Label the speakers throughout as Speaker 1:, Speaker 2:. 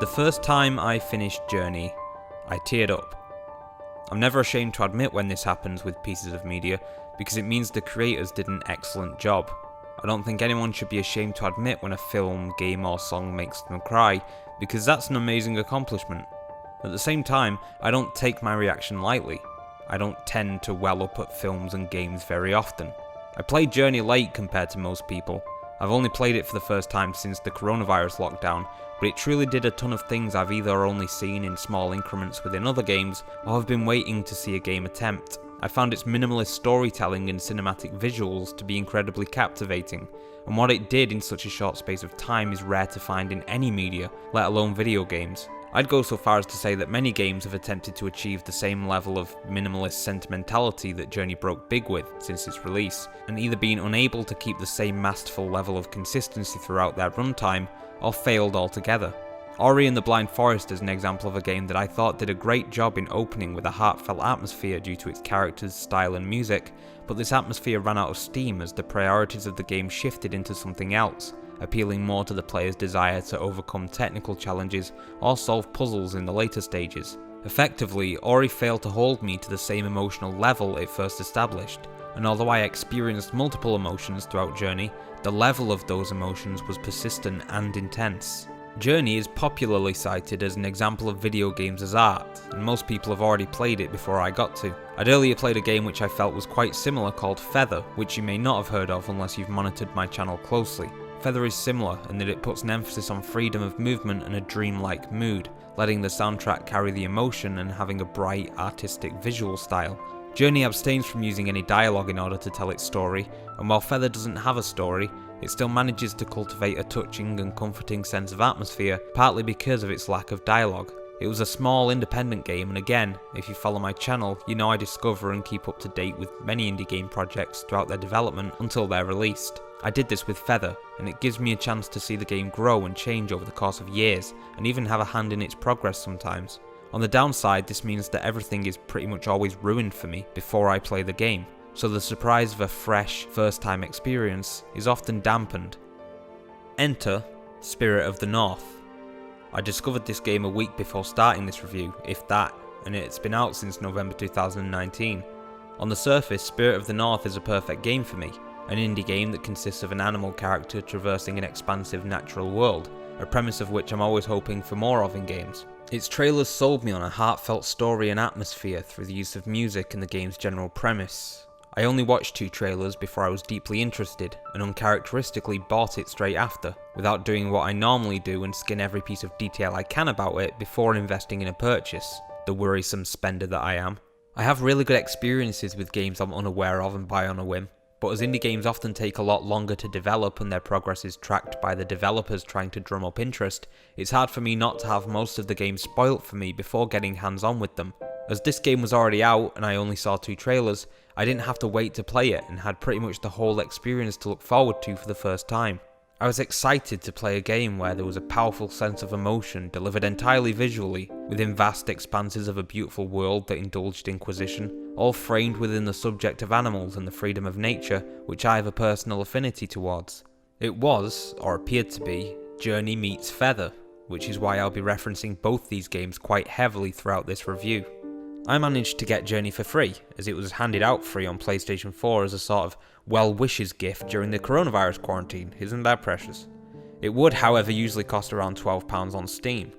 Speaker 1: The first time I finished Journey, I teared up. I'm never ashamed to admit when this happens with pieces of media, because it means the creators did an excellent job. I don't think anyone should be ashamed to admit when a film, game or song makes them cry, because that's an amazing accomplishment. At the same time, I don't take my reaction lightly. I don't tend to well up at films and games very often. I played Journey late compared to most people. I've only played it for the first time since the coronavirus lockdown, but it truly did a ton of things I've either only seen in small increments within other games, or have been waiting to see a game attempt. I found its minimalist storytelling and cinematic visuals to be incredibly captivating, and what it did in such a short space of time is rare to find in any media, let alone video games. I'd go so far as to say that many games have attempted to achieve the same level of minimalist sentimentality that Journey broke big with since its release, and either been unable to keep the same masterful level of consistency throughout their runtime, or failed altogether. Ori and the Blind Forest is an example of a game that I thought did a great job in opening with a heartfelt atmosphere due to its characters, style and music, but this atmosphere ran out of steam as the priorities of the game shifted into something else, appealing more to the player's desire to overcome technical challenges or solve puzzles in the later stages. Effectively, Ori failed to hold me to the same emotional level it first established, and although I experienced multiple emotions throughout Journey, the level of those emotions was persistent and intense. Journey is popularly cited as an example of video games as art, and most people have already played it before I got to. I'd earlier played a game which I felt was quite similar called Feather, which you may not have heard of unless you've monitored my channel closely. Feather is similar in that it puts an emphasis on freedom of movement and a dreamlike mood, letting the soundtrack carry the emotion and having a bright, artistic visual style. Journey abstains from using any dialogue in order to tell its story, and while Feather doesn't have a story, it still manages to cultivate a touching and comforting sense of atmosphere, partly because of its lack of dialogue. It was a small independent game, and again, if you follow my channel, you know I discover and keep up to date with many indie game projects throughout their development until they're released. I did this with Feather, and it gives me a chance to see the game grow and change over the course of years, and even have a hand in its progress sometimes. On the downside, this means that everything is pretty much always ruined for me before I play the game, so the surprise of a fresh, first-time experience is often dampened. Enter Spirit of the North. I discovered this game a week before starting this review, if that, and it's been out since November 2019. On the surface, Spirit of the North is a perfect game for me, an indie game that consists of an animal character traversing an expansive natural world, a premise of which I'm always hoping for more of in games. Its trailers sold me on a heartfelt story and atmosphere through the use of music and the game's general premise. I only watched 2 trailers before I was deeply interested, and uncharacteristically bought it straight after, without doing what I normally do and skin every piece of detail I can about it before investing in a purchase, the worrisome spender that I am. I have really good experiences with games I'm unaware of and buy on a whim, but as indie games often take a lot longer to develop and their progress is tracked by the developers trying to drum up interest, it's hard for me not to have most of the games spoilt for me before getting hands-on with them. As this game was already out and I only saw 2 trailers, I didn't have to wait to play it and had pretty much the whole experience to look forward to for the first time. I was excited to play a game where there was a powerful sense of emotion delivered entirely visually, within vast expanses of a beautiful world that indulged Inquisition, all framed within the subject of animals and the freedom of nature, which I have a personal affinity towards. It was, or appeared to be, Journey meets Feather, which is why I'll be referencing both these games quite heavily throughout this review. I managed to get Journey for free, as it was handed out free on PlayStation 4 as a sort of well-wishes gift during the coronavirus quarantine. Isn't that precious? It would, however, usually cost around £12 on Steam.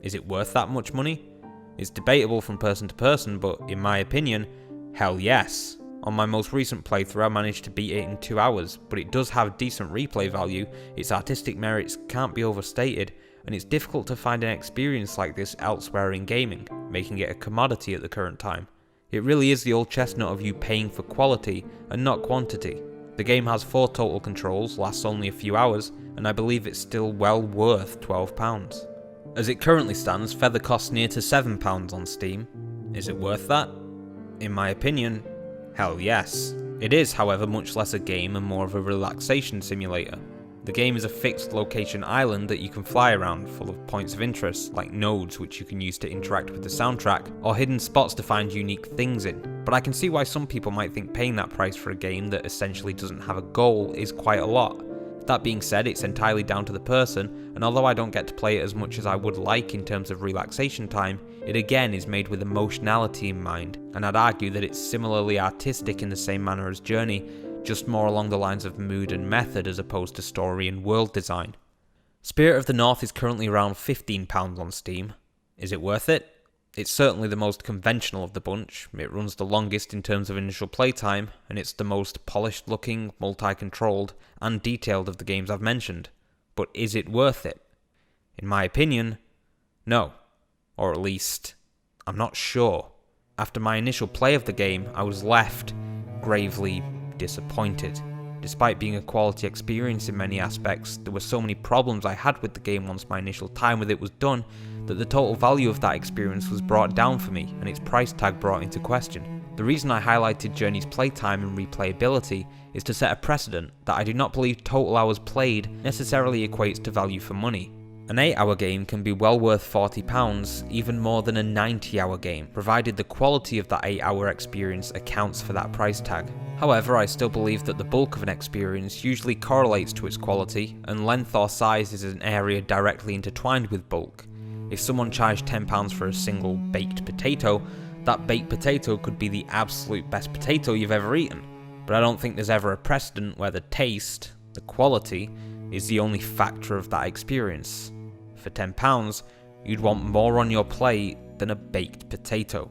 Speaker 1: Is it worth that much money? It's debatable from person to person, but in my opinion, hell yes. On my most recent playthrough I managed to beat it in 2 hours, but it does have decent replay value, its artistic merits can't be overstated, and it's difficult to find an experience like this elsewhere in gaming, making it a commodity at the current time. It really is the old chestnut of you paying for quality and not quantity. The game has 4 total controls, lasts only a few hours, and I believe it's still well worth £12. As it currently stands, Feather costs near to £7 on Steam. Is it worth that? In my opinion, hell yes. It is, however, much less a game and more of a relaxation simulator. The game is a fixed location island that you can fly around, full of points of interest, like nodes which you can use to interact with the soundtrack, or hidden spots to find unique things in. But I can see why some people might think paying that price for a game that essentially doesn't have a goal is quite a lot. That being said, it's entirely down to the person, and although I don't get to play it as much as I would like in terms of relaxation time, it again is made with emotionality in mind, and I'd argue that it's similarly artistic in the same manner as Journey, just more along the lines of mood and method as opposed to story and world design. Spirit of the North is currently around £15 on Steam. Is it worth it? It's certainly the most conventional of the bunch, it runs the longest in terms of initial playtime, and it's the most polished looking, multi-controlled, and detailed of the games I've mentioned. But is it worth it? In my opinion, no. Or at least, I'm not sure. After my initial play of the game, I was left gravely disappointed. Despite being a quality experience in many aspects, there were so many problems I had with the game once my initial time with it was done, that the total value of that experience was brought down for me and its price tag brought into question. The reason I highlighted Journey's playtime and replayability is to set a precedent that I do not believe total hours played necessarily equates to value for money. An 8-hour game can be well worth £40, even more than a 90-hour game, provided the quality of that 8-hour experience accounts for that price tag. However, I still believe that the bulk of an experience usually correlates to its quality, and length or size is an area directly intertwined with bulk. If someone charged £10 for a single baked potato, that baked potato could be the absolute best potato you've ever eaten. But I don't think there's ever a precedent where the taste, the quality, is the only factor of that experience. For £10, you'd want more on your plate than a baked potato.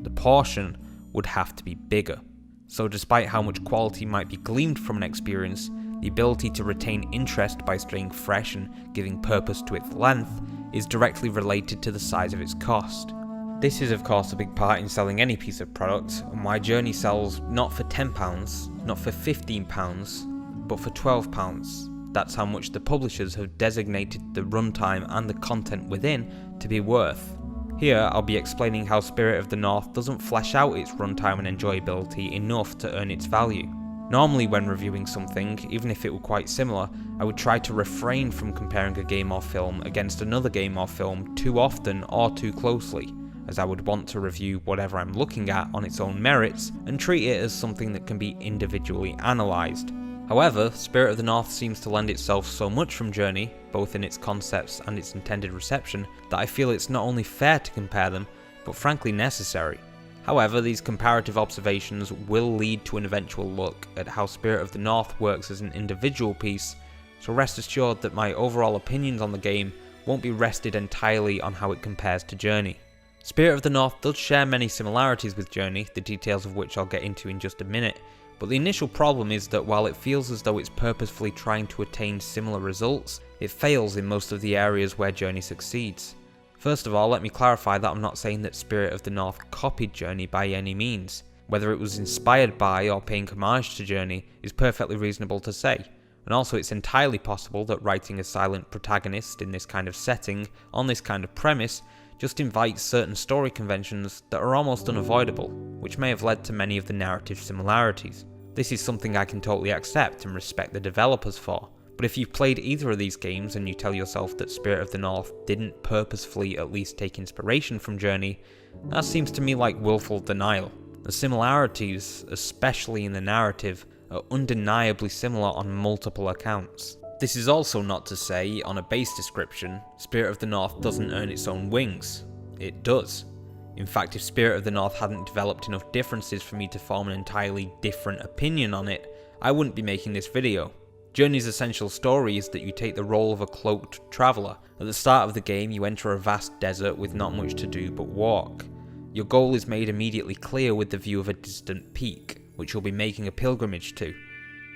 Speaker 1: The portion would have to be bigger. So despite how much quality might be gleaned from an experience, the ability to retain interest by staying fresh and giving purpose to its length is directly related to the size of its cost. This is of course a big part in selling any piece of product, and why Journey sells not for £10, not for £15, but for £12. That's how much the publishers have designated the runtime and the content within to be worth. Here I'll be explaining how Spirit of the North doesn't flesh out its runtime and enjoyability enough to earn its value. Normally when reviewing something, even if it were quite similar, I would try to refrain from comparing a game or film against another game or film too often or too closely, as I would want to review whatever I'm looking at on its own merits and treat it as something that can be individually analysed. However, Spirit of the North seems to lend itself so much from Journey, both in its concepts and its intended reception, that I feel it's not only fair to compare them, but frankly necessary. However, these comparative observations will lead to an eventual look at how Spirit of the North works as an individual piece, so rest assured that my overall opinions on the game won't be rested entirely on how it compares to Journey. Spirit of the North does share many similarities with Journey, the details of which I'll get into in just a minute, but the initial problem is that while it feels as though it's purposefully trying to attain similar results, it fails in most of the areas where Journey succeeds. First of all, let me clarify that I'm not saying that Spirit of the North copied Journey by any means. Whether it was inspired by or paying homage to Journey is perfectly reasonable to say, and also it's entirely possible that writing a silent protagonist in this kind of setting, on this kind of premise, just invites certain story conventions that are almost unavoidable, which may have led to many of the narrative similarities. This is something I can totally accept and respect the developers for, but if you've played either of these games and you tell yourself that Spirit of the North didn't purposefully at least take inspiration from Journey, that seems to me like willful denial. The similarities, especially in the narrative, are undeniably similar on multiple accounts. This is also not to say, on a base description, Spirit of the North doesn't earn its own wings. It does. In fact, if Spirit of the North hadn't developed enough differences for me to form an entirely different opinion on it, I wouldn't be making this video. Journey's essential story is that you take the role of a cloaked traveller. At the start of the game, you enter a vast desert with not much to do but walk. Your goal is made immediately clear with the view of a distant peak, which you'll be making a pilgrimage to.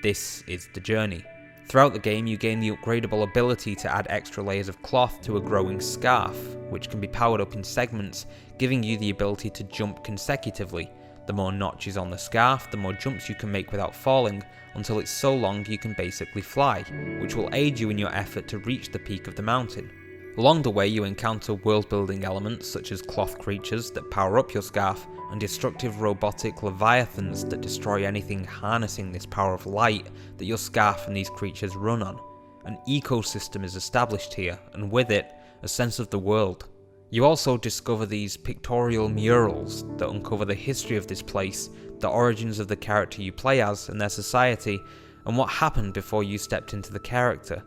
Speaker 1: This is the journey. Throughout the game, you gain the upgradable ability to add extra layers of cloth to a growing scarf, which can be powered up in segments, giving you the ability to jump consecutively. The more notches on the scarf, the more jumps you can make without falling, until it's so long you can basically fly, which will aid you in your effort to reach the peak of the mountain. Along the way, you encounter world-building elements such as cloth creatures that power up your scarf, and destructive robotic leviathans that destroy anything harnessing this power of light that your scarf and these creatures run on. An ecosystem is established here, and with it, a sense of the world. You also discover these pictorial murals that uncover the history of this place, the origins of the character you play as and their society, and what happened before you stepped into the character.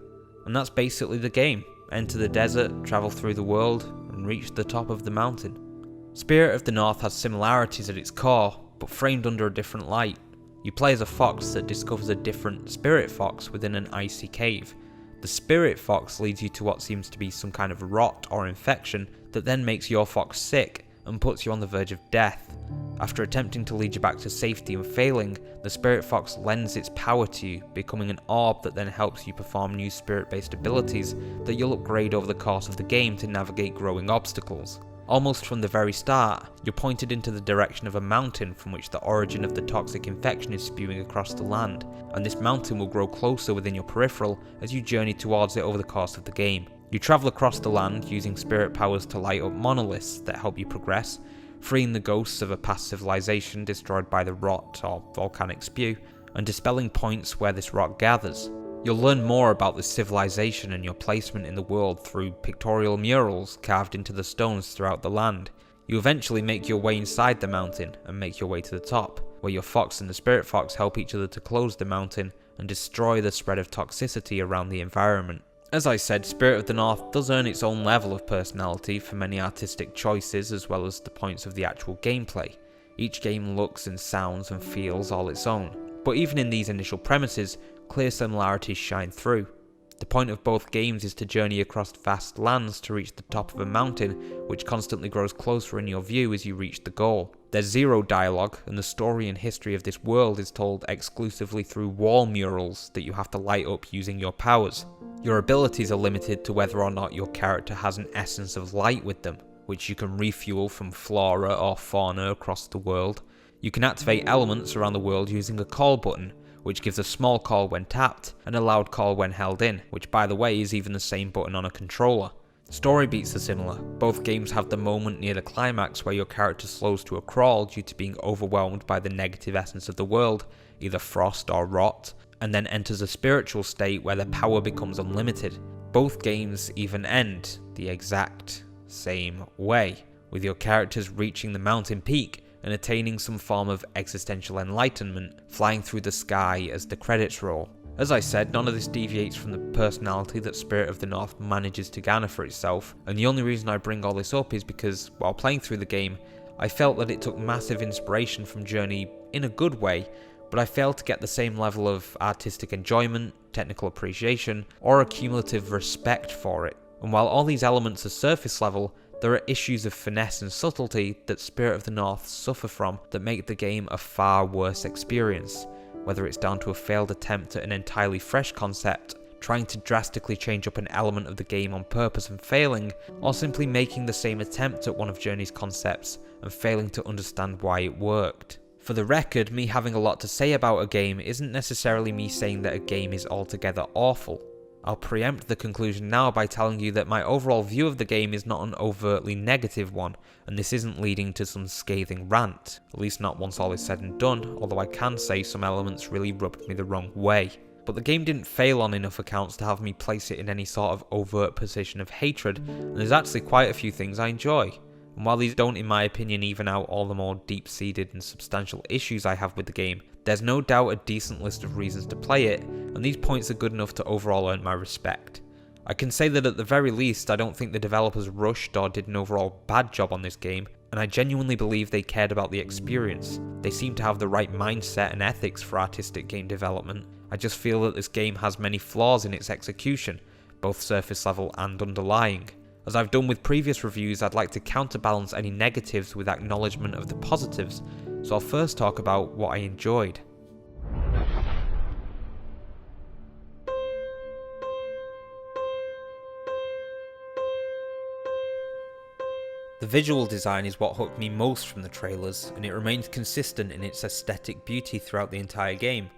Speaker 1: And that's basically the game. Enter the desert, travel through the world, and reach the top of the mountain. Spirit of the North has similarities at its core, but framed under a different light. You play as a fox that discovers a different spirit fox within an icy cave. The spirit fox leads you to what seems to be some kind of rot or infection that then makes your fox sick and puts you on the verge of death. After attempting to lead you back to safety and failing, the spirit fox lends its power to you, becoming an orb that then helps you perform new spirit-based abilities that you'll upgrade over the course of the game to navigate growing obstacles. Almost from the very start, you're pointed into the direction of a mountain from which the origin of the toxic infection is spewing across the land, and this mountain will grow closer within your peripheral as you journey towards it over the course of the game. You travel across the land using spirit powers to light up monoliths that help you progress, freeing the ghosts of a past civilization destroyed by the rot or volcanic spew, and dispelling points where this rot gathers. You'll learn more about this civilization and your placement in the world through pictorial murals carved into the stones throughout the land. You eventually make your way inside the mountain and make your way to the top, where your fox and the spirit fox help each other to close the mountain and destroy the spread of toxicity around the environment. As I said, Spirit of the North does earn its own level of personality for many artistic choices as well as the points of the actual gameplay. Each game looks and sounds and feels all its own, but even in these initial premises, clear similarities shine through. The point of both games is to journey across vast lands to reach the top of a mountain, which constantly grows closer in your view as you reach the goal. There's zero dialogue, and the story and history of this world is told exclusively through wall murals that you have to light up using your powers. Your abilities are limited to whether or not your character has an essence of light with them, which you can refuel from flora or fauna across the world. You can activate elements around the world using a call button, which gives a small call when tapped and a loud call when held in, which by the way is even the same button on a controller. Story beats are similar. Both games have the moment near the climax where your character slows to a crawl due to being overwhelmed by the negative essence of the world, either frost or rot, and then enters a spiritual state where the power becomes unlimited. Both games even end the exact same way, with your characters reaching the mountain peak and attaining some form of existential enlightenment, flying through the sky as the credits roll. As I said, none of this deviates from the personality that Spirit of the North manages to garner for itself, and the only reason I bring all this up is because, while playing through the game, I felt that it took massive inspiration from Journey in a good way, but I failed to get the same level of artistic enjoyment, technical appreciation, or a cumulative respect for it. And while all these elements are surface level, there are issues of finesse and subtlety that Spirit of the North suffer from that make the game a far worse experience, whether it's down to a failed attempt at an entirely fresh concept, trying to drastically change up an element of the game on purpose and failing, or simply making the same attempt at one of Journey's concepts and failing to understand why it worked. For the record, me having a lot to say about a game isn't necessarily me saying that a game is altogether awful. I'll preempt the conclusion now by telling you that my overall view of the game is not an overtly negative one, and this isn't leading to some scathing rant, at least not once all is said and done, although I can say some elements really rubbed me the wrong way. But the game didn't fail on enough accounts to have me place it in any sort of overt position of hatred, and there's actually quite a few things I enjoy. And while these don't in my opinion even out all the more deep-seated and substantial issues I have with the game, there's no doubt a decent list of reasons to play it, and these points are good enough to overall earn my respect. I can say that at the very least I don't think the developers rushed or did an overall bad job on this game, and I genuinely believe they cared about the experience. They seem to have the right mindset and ethics for artistic game development. I just feel that this game has many flaws in its execution, both surface level and underlying. As I've done with previous reviews, I'd like to counterbalance any negatives with acknowledgement of the positives, so I'll first talk about what I enjoyed. The visual design is what hooked me most from the trailers, and it remains consistent in its aesthetic beauty throughout the entire game.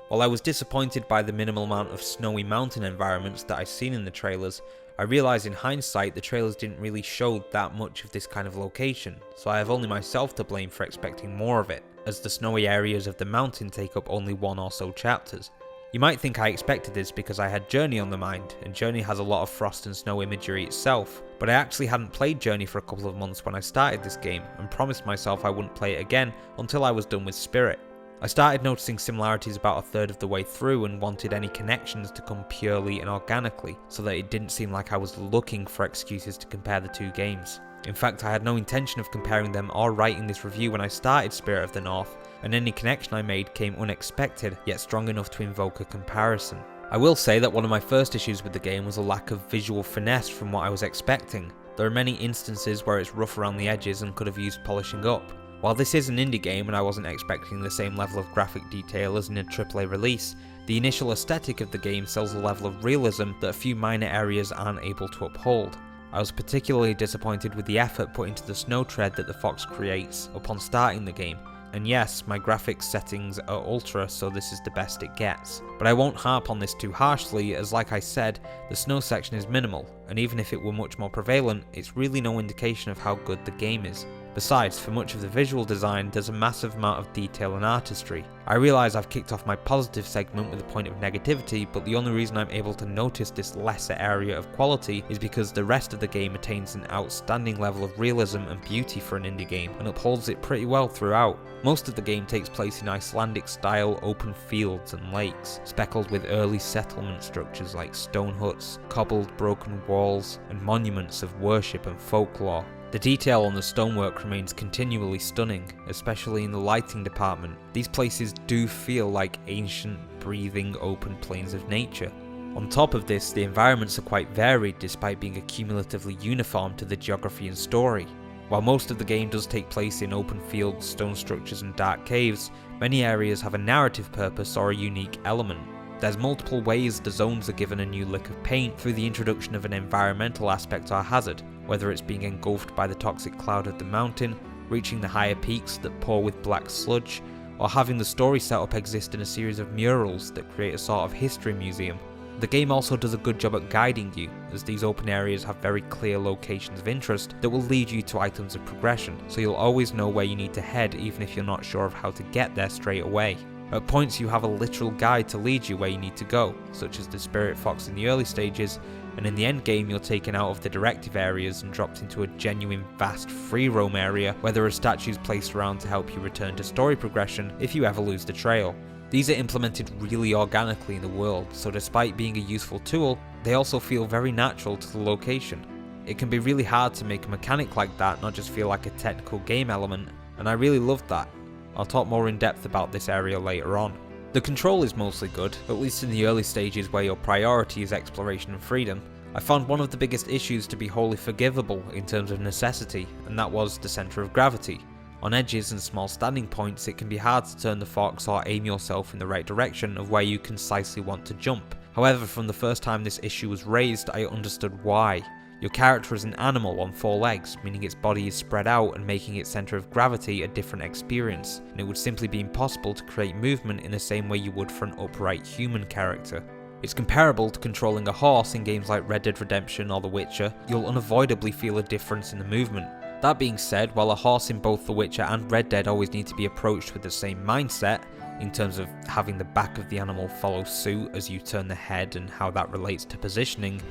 Speaker 1: While I was disappointed by the minimal amount of snowy mountain environments that I've seen in the trailers, I realise in hindsight the trailers didn't really show that much of this kind of location, so I have only myself to blame for expecting more of it, as the snowy areas of the mountain take up only one or so chapters. You might think I expected this because I had Journey on the mind, and Journey has a lot of frost and snow imagery itself, but I actually hadn't played Journey for a couple of months when I started this game, and promised myself I wouldn't play it again until I was done with Spirit. I started noticing similarities about a third of the way through and wanted any connections to come purely and organically, so that it didn't seem like I was looking for excuses to compare the two games. In fact, I had no intention of comparing them or writing this review when I started Spirit of the North, and any connection I made came unexpected, yet strong enough to invoke a comparison. I will say that one of my first issues with the game was a lack of visual finesse from what I was expecting. There are many instances where it's rough around the edges and could have used polishing up. While this is an indie game and I wasn't expecting the same level of graphic detail as in a AAA release, the initial aesthetic of the game sells a level of realism that a few minor areas aren't able to uphold. I was particularly disappointed with the effort put into the snow tread that the fox creates upon starting the game. And yes, my graphics settings are ultra, so this is the best it gets. But I won't harp on this too harshly, as like I said, the snow section is minimal, and even if it were much more prevalent, it's really no indication of how good the game is. Besides, for much of the visual design, there's a massive amount of detail and artistry. I realise I've kicked off my positive segment with a point of negativity, but the only reason I'm able to notice this lesser area of quality is because the rest of the game attains an outstanding level of realism and beauty for an indie game, and upholds it pretty well throughout. Most of the game takes place in Icelandic-style open fields and lakes, speckled with early settlement structures like stone huts, cobbled broken walls, and monuments of worship and folklore. The detail on the stonework remains continually stunning, especially in the lighting department. These places do feel like ancient, breathing, open plains of nature. On top of this, the environments are quite varied despite being accumulatively uniform to the geography and story. While most of the game does take place in open fields, stone structures and dark caves, many areas have a narrative purpose or a unique element. There's multiple ways the zones are given a new lick of paint through the introduction of an environmental aspect or hazard, whether it's being engulfed by the toxic cloud of the mountain, reaching the higher peaks that pour with black sludge, or having the story setup exist in a series of murals that create a sort of history museum. The game also does a good job at guiding you, as these open areas have very clear locations of interest that will lead you to items of progression, so you'll always know where you need to head even if you're not sure of how to get there straight away. At points you have a literal guide to lead you where you need to go, such as the Spirit Fox in the early stages, and in the end game you're taken out of the directive areas and dropped into a genuine vast free roam area where there are statues placed around to help you return to story progression if you ever lose the trail. These are implemented really organically in the world, so despite being a useful tool, they also feel very natural to the location. It can be really hard to make a mechanic like that not just feel like a technical game element, and I really loved that. I'll talk more in depth about this area later on. The control is mostly good, at least in the early stages where your priority is exploration and freedom. I found one of the biggest issues to be wholly forgivable in terms of necessity, and that was the centre of gravity. On edges and small standing points it can be hard to turn the fox or aim yourself in the right direction of where you concisely want to jump. However, from the first time this issue was raised, I understood why. Your character is an animal on 4 legs, meaning its body is spread out and making its centre of gravity a different experience, and it would simply be impossible to create movement in the same way you would for an upright human character. It's comparable to controlling a horse in games like Red Dead Redemption or The Witcher. You'll unavoidably feel a difference in the movement. That being said, while a horse in both The Witcher and Red Dead always need to be approached with the same mindset, in terms of having the back of the animal follow suit as you turn the head and how that relates to positioning,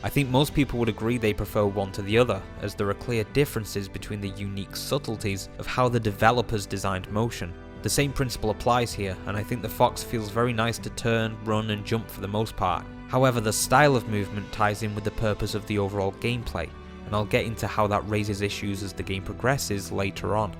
Speaker 1: I think most people would agree they prefer one to the other, as there are clear differences between the unique subtleties of how the developers designed motion. The same principle applies here, and I think the fox feels very nice to turn, run and jump for the most part. However, the style of movement ties in with the purpose of the overall gameplay, and I'll get into how that raises issues as the game progresses later on.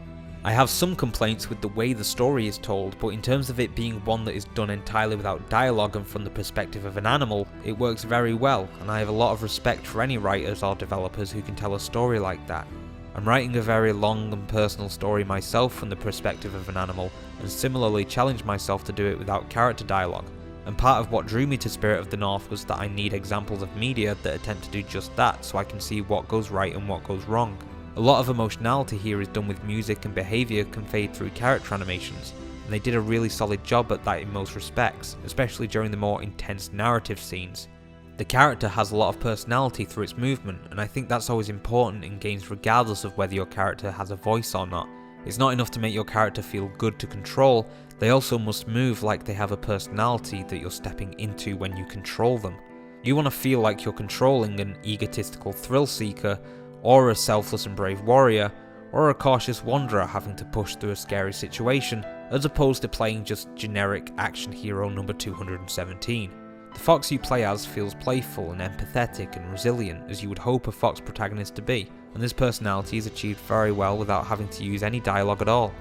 Speaker 1: I have some complaints with the way the story is told, but in terms of it being one that is done entirely without dialogue and from the perspective of an animal, it works very well, and I have a lot of respect for any writers or developers who can tell a story like that. I'm writing a very long and personal story myself from the perspective of an animal, and similarly challenged myself to do it without character dialogue, and part of what drew me to Spirit of the North was that I need examples of media that attempt to do just that so I can see what goes right and what goes wrong. A lot of emotionality here is done with music and behaviour conveyed through character animations, and they did a really solid job at that in most respects, especially during the more intense narrative scenes. The character has a lot of personality through its movement, and I think that's always important in games regardless of whether your character has a voice or not. It's not enough to make your character feel good to control, they also must move like they have a personality that you're stepping into when you control them. You want to feel like you're controlling an egotistical thrill seeker, or a selfless and brave warrior, or a cautious wanderer having to push through a scary situation, as opposed to playing just generic action hero number 217. The fox you play as feels playful and empathetic and resilient, as you would hope a fox protagonist to be, and this personality is achieved very well without having to use any dialogue at all.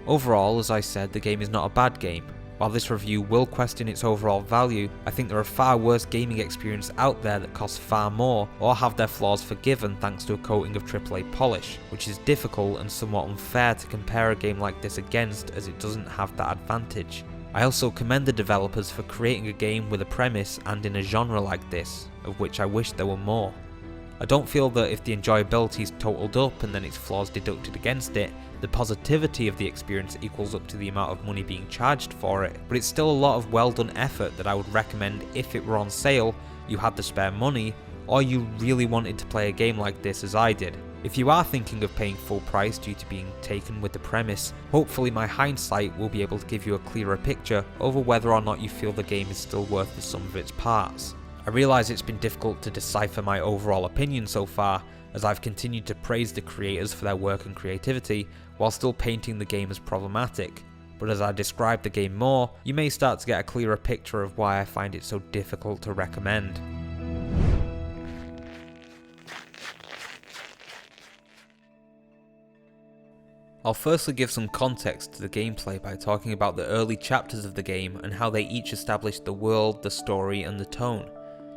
Speaker 1: Overall, as I said, the game is not a bad game. While this review will question its overall value, I think there are far worse gaming experiences out there that cost far more or have their flaws forgiven thanks to a coating of AAA polish, which is difficult and somewhat unfair to compare a game like this against, as it doesn't have that advantage. I also commend the developers for creating a game with a premise and in a genre like this, of which I wish there were more. I don't feel that if the enjoyability is totaled up and then its flaws deducted against it, the positivity of the experience equals up to the amount of money being charged for it, but it's still a lot of well done effort that I would recommend if it were on sale, you had the spare money, or you really wanted to play a game like this as I did. If you are thinking of paying full price due to being taken with the premise, hopefully my hindsight will be able to give you a clearer picture over whether or not you feel the game is still worth the sum of its parts. I realise it's been difficult to decipher my overall opinion so far, as I've continued to praise the creators for their work and creativity, while still painting the game as problematic. But as I describe the game more, you may start to get a clearer picture of why I find it so difficult to recommend. I'll firstly give some context to the gameplay by talking about the early chapters of the game and how they each establish the world, the story, and the tone.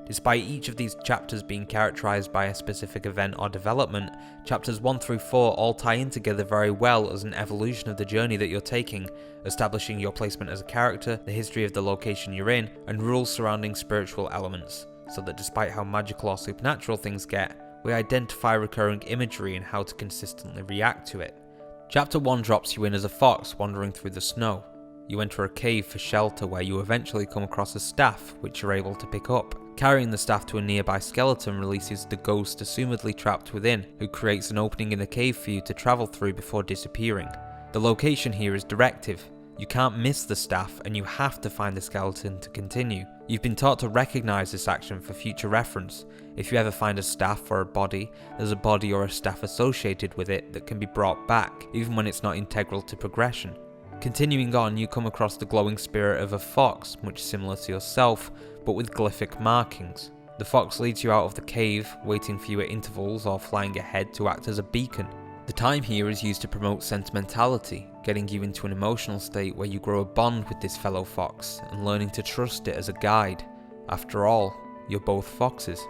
Speaker 1: Despite each of these chapters being characterized by a specific event or development, chapters 1 through 4 all tie in together very well as an evolution of the journey that you're taking, establishing your placement as a character, the history of the location you're in, and rules surrounding spiritual elements, so that despite how magical or supernatural things get, we identify recurring imagery and how to consistently react to it. Chapter 1 drops you in as a fox wandering through the snow. You enter a cave for shelter where you eventually come across a staff, which you're able to pick up. Carrying the staff to a nearby skeleton releases the ghost assumedly trapped within, who creates an opening in the cave for you to travel through before disappearing. The location here is directive. You can't miss the staff and you have to find the skeleton to continue. You've been taught to recognise this action for future reference. If you ever find a staff or a body, there's a body or a staff associated with it that can be brought back, even when it's not integral to progression. Continuing on, you come across the glowing spirit of a fox, much similar to yourself, but with glyphic markings. The fox leads you out of the cave, waiting for you at intervals or flying ahead to act as a beacon. The time here is used to promote sentimentality, getting you into an emotional state where you grow a bond with this fellow fox and learning to trust it as a guide. After all, you're both foxes.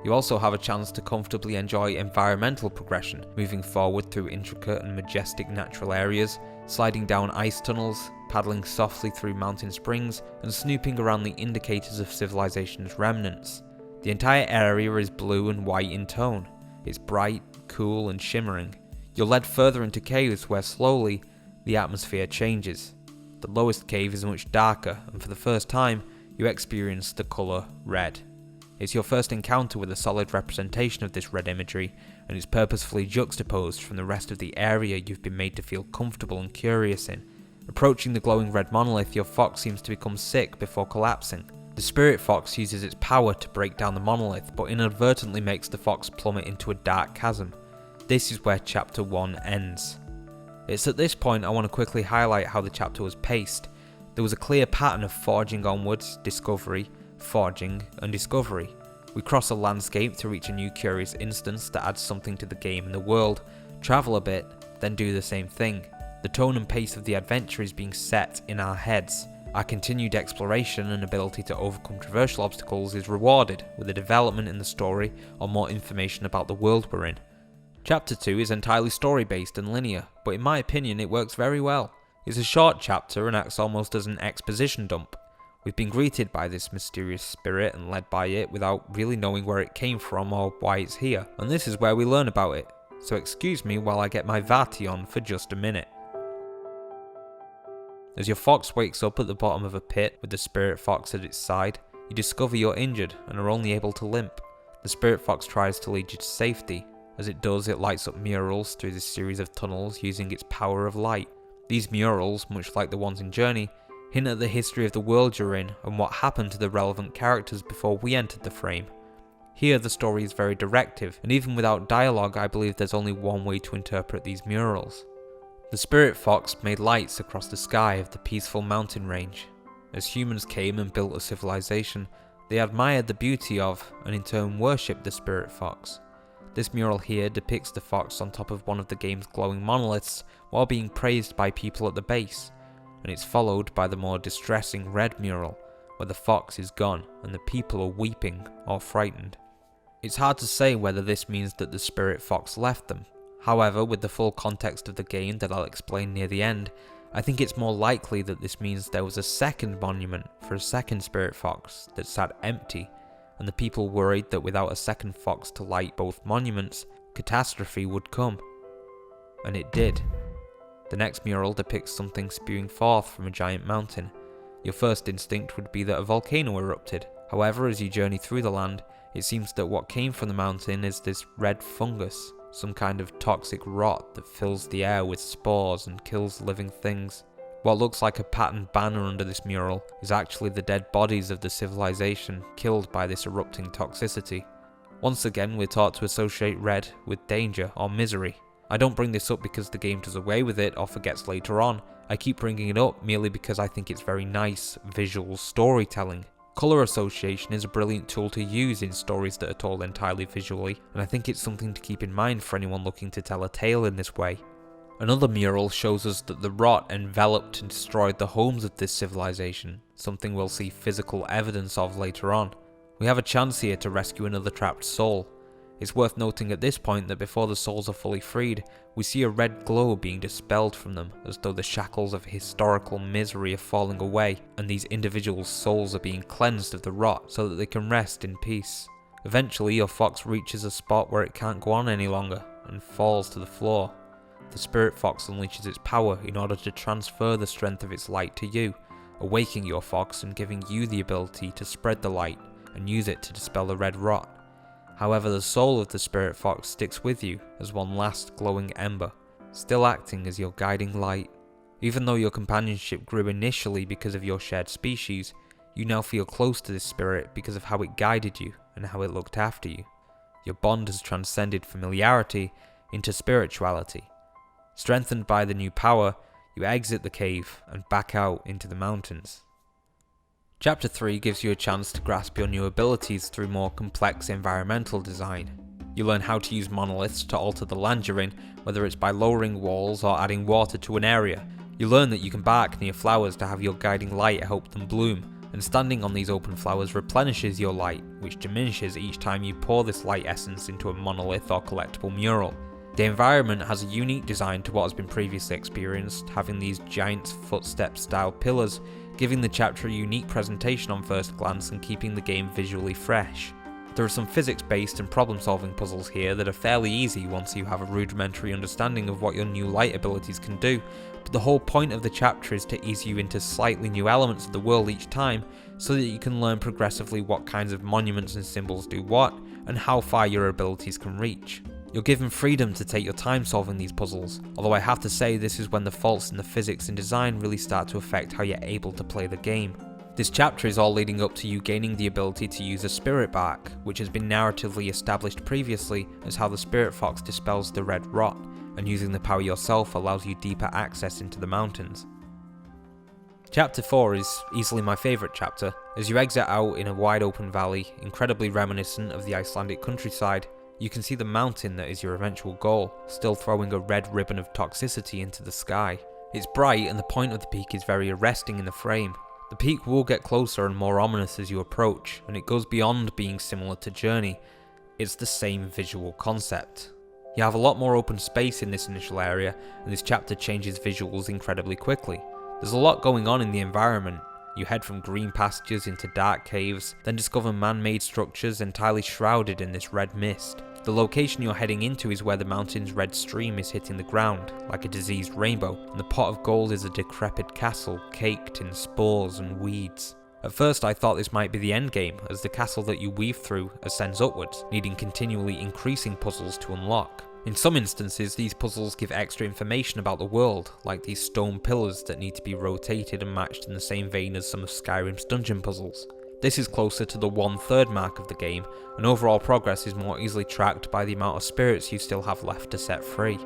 Speaker 1: You also have a chance to comfortably enjoy environmental progression, moving forward through intricate and majestic natural areas, sliding down ice tunnels, paddling softly through mountain springs, and snooping around the indicators of civilization's remnants. The entire area is blue and white in tone. It's bright, cool, and shimmering. You're led further into caves where slowly, the atmosphere changes. The lowest cave is much darker, and for the first time, you experience the colour red. It's your first encounter with a solid representation of this red imagery, and it's purposefully juxtaposed from the rest of the area you've been made to feel comfortable and curious in. Approaching the glowing red monolith, your fox seems to become sick before collapsing. The spirit fox uses its power to break down the monolith, but inadvertently makes the fox plummet into a dark chasm. This is where chapter 1 ends. It's at this point I want to quickly highlight how the chapter was paced. There was a clear pattern of forging onwards, discovery, forging, and discovery. We cross a landscape to reach a new curious instance that adds something to the game and the world, travel a bit, then do the same thing. The tone and pace of the adventure is being set in our heads. Our continued exploration and ability to overcome controversial obstacles is rewarded with a development in the story or more information about the world we're in. Chapter 2 is entirely story based and linear, but in my opinion it works very well. It's a short chapter and acts almost as an exposition dump. We've been greeted by this mysterious spirit and led by it without really knowing where it came from or why it's here, and this is where we learn about it. So excuse me while I get my Vati on for just a minute. As your fox wakes up at the bottom of a pit with the spirit fox at its side, you discover you're injured and are only able to limp. The spirit fox tries to lead you to safety. As it does, it lights up murals through this series of tunnels using its power of light. These murals, much like the ones in Journey, hint at the history of the world you're in and what happened to the relevant characters before we entered the frame. Here the story is very directive, and even without dialogue I believe there's only one way to interpret these murals. The spirit fox made lights across the sky of the peaceful mountain range. As humans came and built a civilization, they admired the beauty of, and in turn worshipped the spirit fox. This mural here depicts the fox on top of one of the game's glowing monoliths while being praised by people at the base, and it's followed by the more distressing red mural, where the fox is gone and the people are weeping or frightened. It's hard to say whether this means that the spirit fox left them. However, with the full context of the game that I'll explain near the end, I think it's more likely that this means there was a second monument for a second spirit fox that sat empty, and the people worried that without a second fox to light both monuments, catastrophe would come. And it did. The next mural depicts something spewing forth from a giant mountain. Your first instinct would be that a volcano erupted. However, as you journey through the land, it seems that what came from the mountain is this red fungus, some kind of toxic rot that fills the air with spores and kills living things. What looks like a patterned banner under this mural is actually the dead bodies of the civilization killed by this erupting toxicity. Once again, we're taught to associate red with danger or misery. I don't bring this up because the game does away with it or forgets later on. I keep bringing it up merely because I think it's very nice visual storytelling. Colour association is a brilliant tool to use in stories that are told entirely visually, and I think it's something to keep in mind for anyone looking to tell a tale in this way. Another mural shows us that the rot enveloped and destroyed the homes of this civilization, something we'll see physical evidence of later on. We have a chance here to rescue another trapped soul. It's worth noting at this point that before the souls are fully freed, we see a red glow being dispelled from them, as though the shackles of historical misery are falling away, and these individual souls are being cleansed of the rot so that they can rest in peace. Eventually, your fox reaches a spot where it can't go on any longer, and falls to the floor. The spirit fox unleashes its power in order to transfer the strength of its light to you, awaking your fox and giving you the ability to spread the light and use it to dispel the red rot. However, the soul of the spirit fox sticks with you as one last glowing ember, still acting as your guiding light. Even though your companionship grew initially because of your shared species, you now feel close to this spirit because of how it guided you and how it looked after you. Your bond has transcended familiarity into spirituality. Strengthened by the new power, you exit the cave and back out into the mountains. Chapter 3 gives you a chance to grasp your new abilities through more complex environmental design. You learn how to use monoliths to alter the land you're in, whether it's by lowering walls or adding water to an area. You learn that you can bark near flowers to have your guiding light help them bloom, and standing on these open flowers replenishes your light, which diminishes each time you pour this light essence into a monolith or collectible mural. The environment has a unique design to what has been previously experienced, having these giant footstep-style pillars, giving the chapter a unique presentation on first glance and keeping the game visually fresh. There are some physics-based and problem-solving puzzles here that are fairly easy once you have a rudimentary understanding of what your new light abilities can do, but the whole point of the chapter is to ease you into slightly new elements of the world each time, so that you can learn progressively what kinds of monuments and symbols do what, and how far your abilities can reach. You're given freedom to take your time solving these puzzles, although I have to say this is when the faults in the physics and design really start to affect how you're able to play the game. This chapter is all leading up to you gaining the ability to use a spirit bark, which has been narratively established previously as how the spirit fox dispels the red rot, and using the power yourself allows you deeper access into the mountains. Chapter 4 is easily my favourite chapter. As you exit out in a wide open valley, incredibly reminiscent of the Icelandic countryside, you can see the mountain that is your eventual goal, still throwing a red ribbon of toxicity into the sky. It's bright and the point of the peak is very arresting in the frame. The peak will get closer and more ominous as you approach, and it goes beyond being similar to Journey. It's the same visual concept. You have a lot more open space in this initial area, and this chapter changes visuals incredibly quickly. There's a lot going on in the environment. You head from green pastures into dark caves, then discover man-made structures entirely shrouded in this red mist. The location you're heading into is where the mountain's red stream is hitting the ground, like a diseased rainbow, and the pot of gold is a decrepit castle caked in spores and weeds. At first I thought this might be the endgame, as the castle that you weave through ascends upwards, needing continually increasing puzzles to unlock. In some instances, these puzzles give extra information about the world, like these stone pillars that need to be rotated and matched in the same vein as some of Skyrim's dungeon puzzles. This is closer to the 1/3 mark of the game, and overall progress is more easily tracked by the amount of spirits you still have left to set free.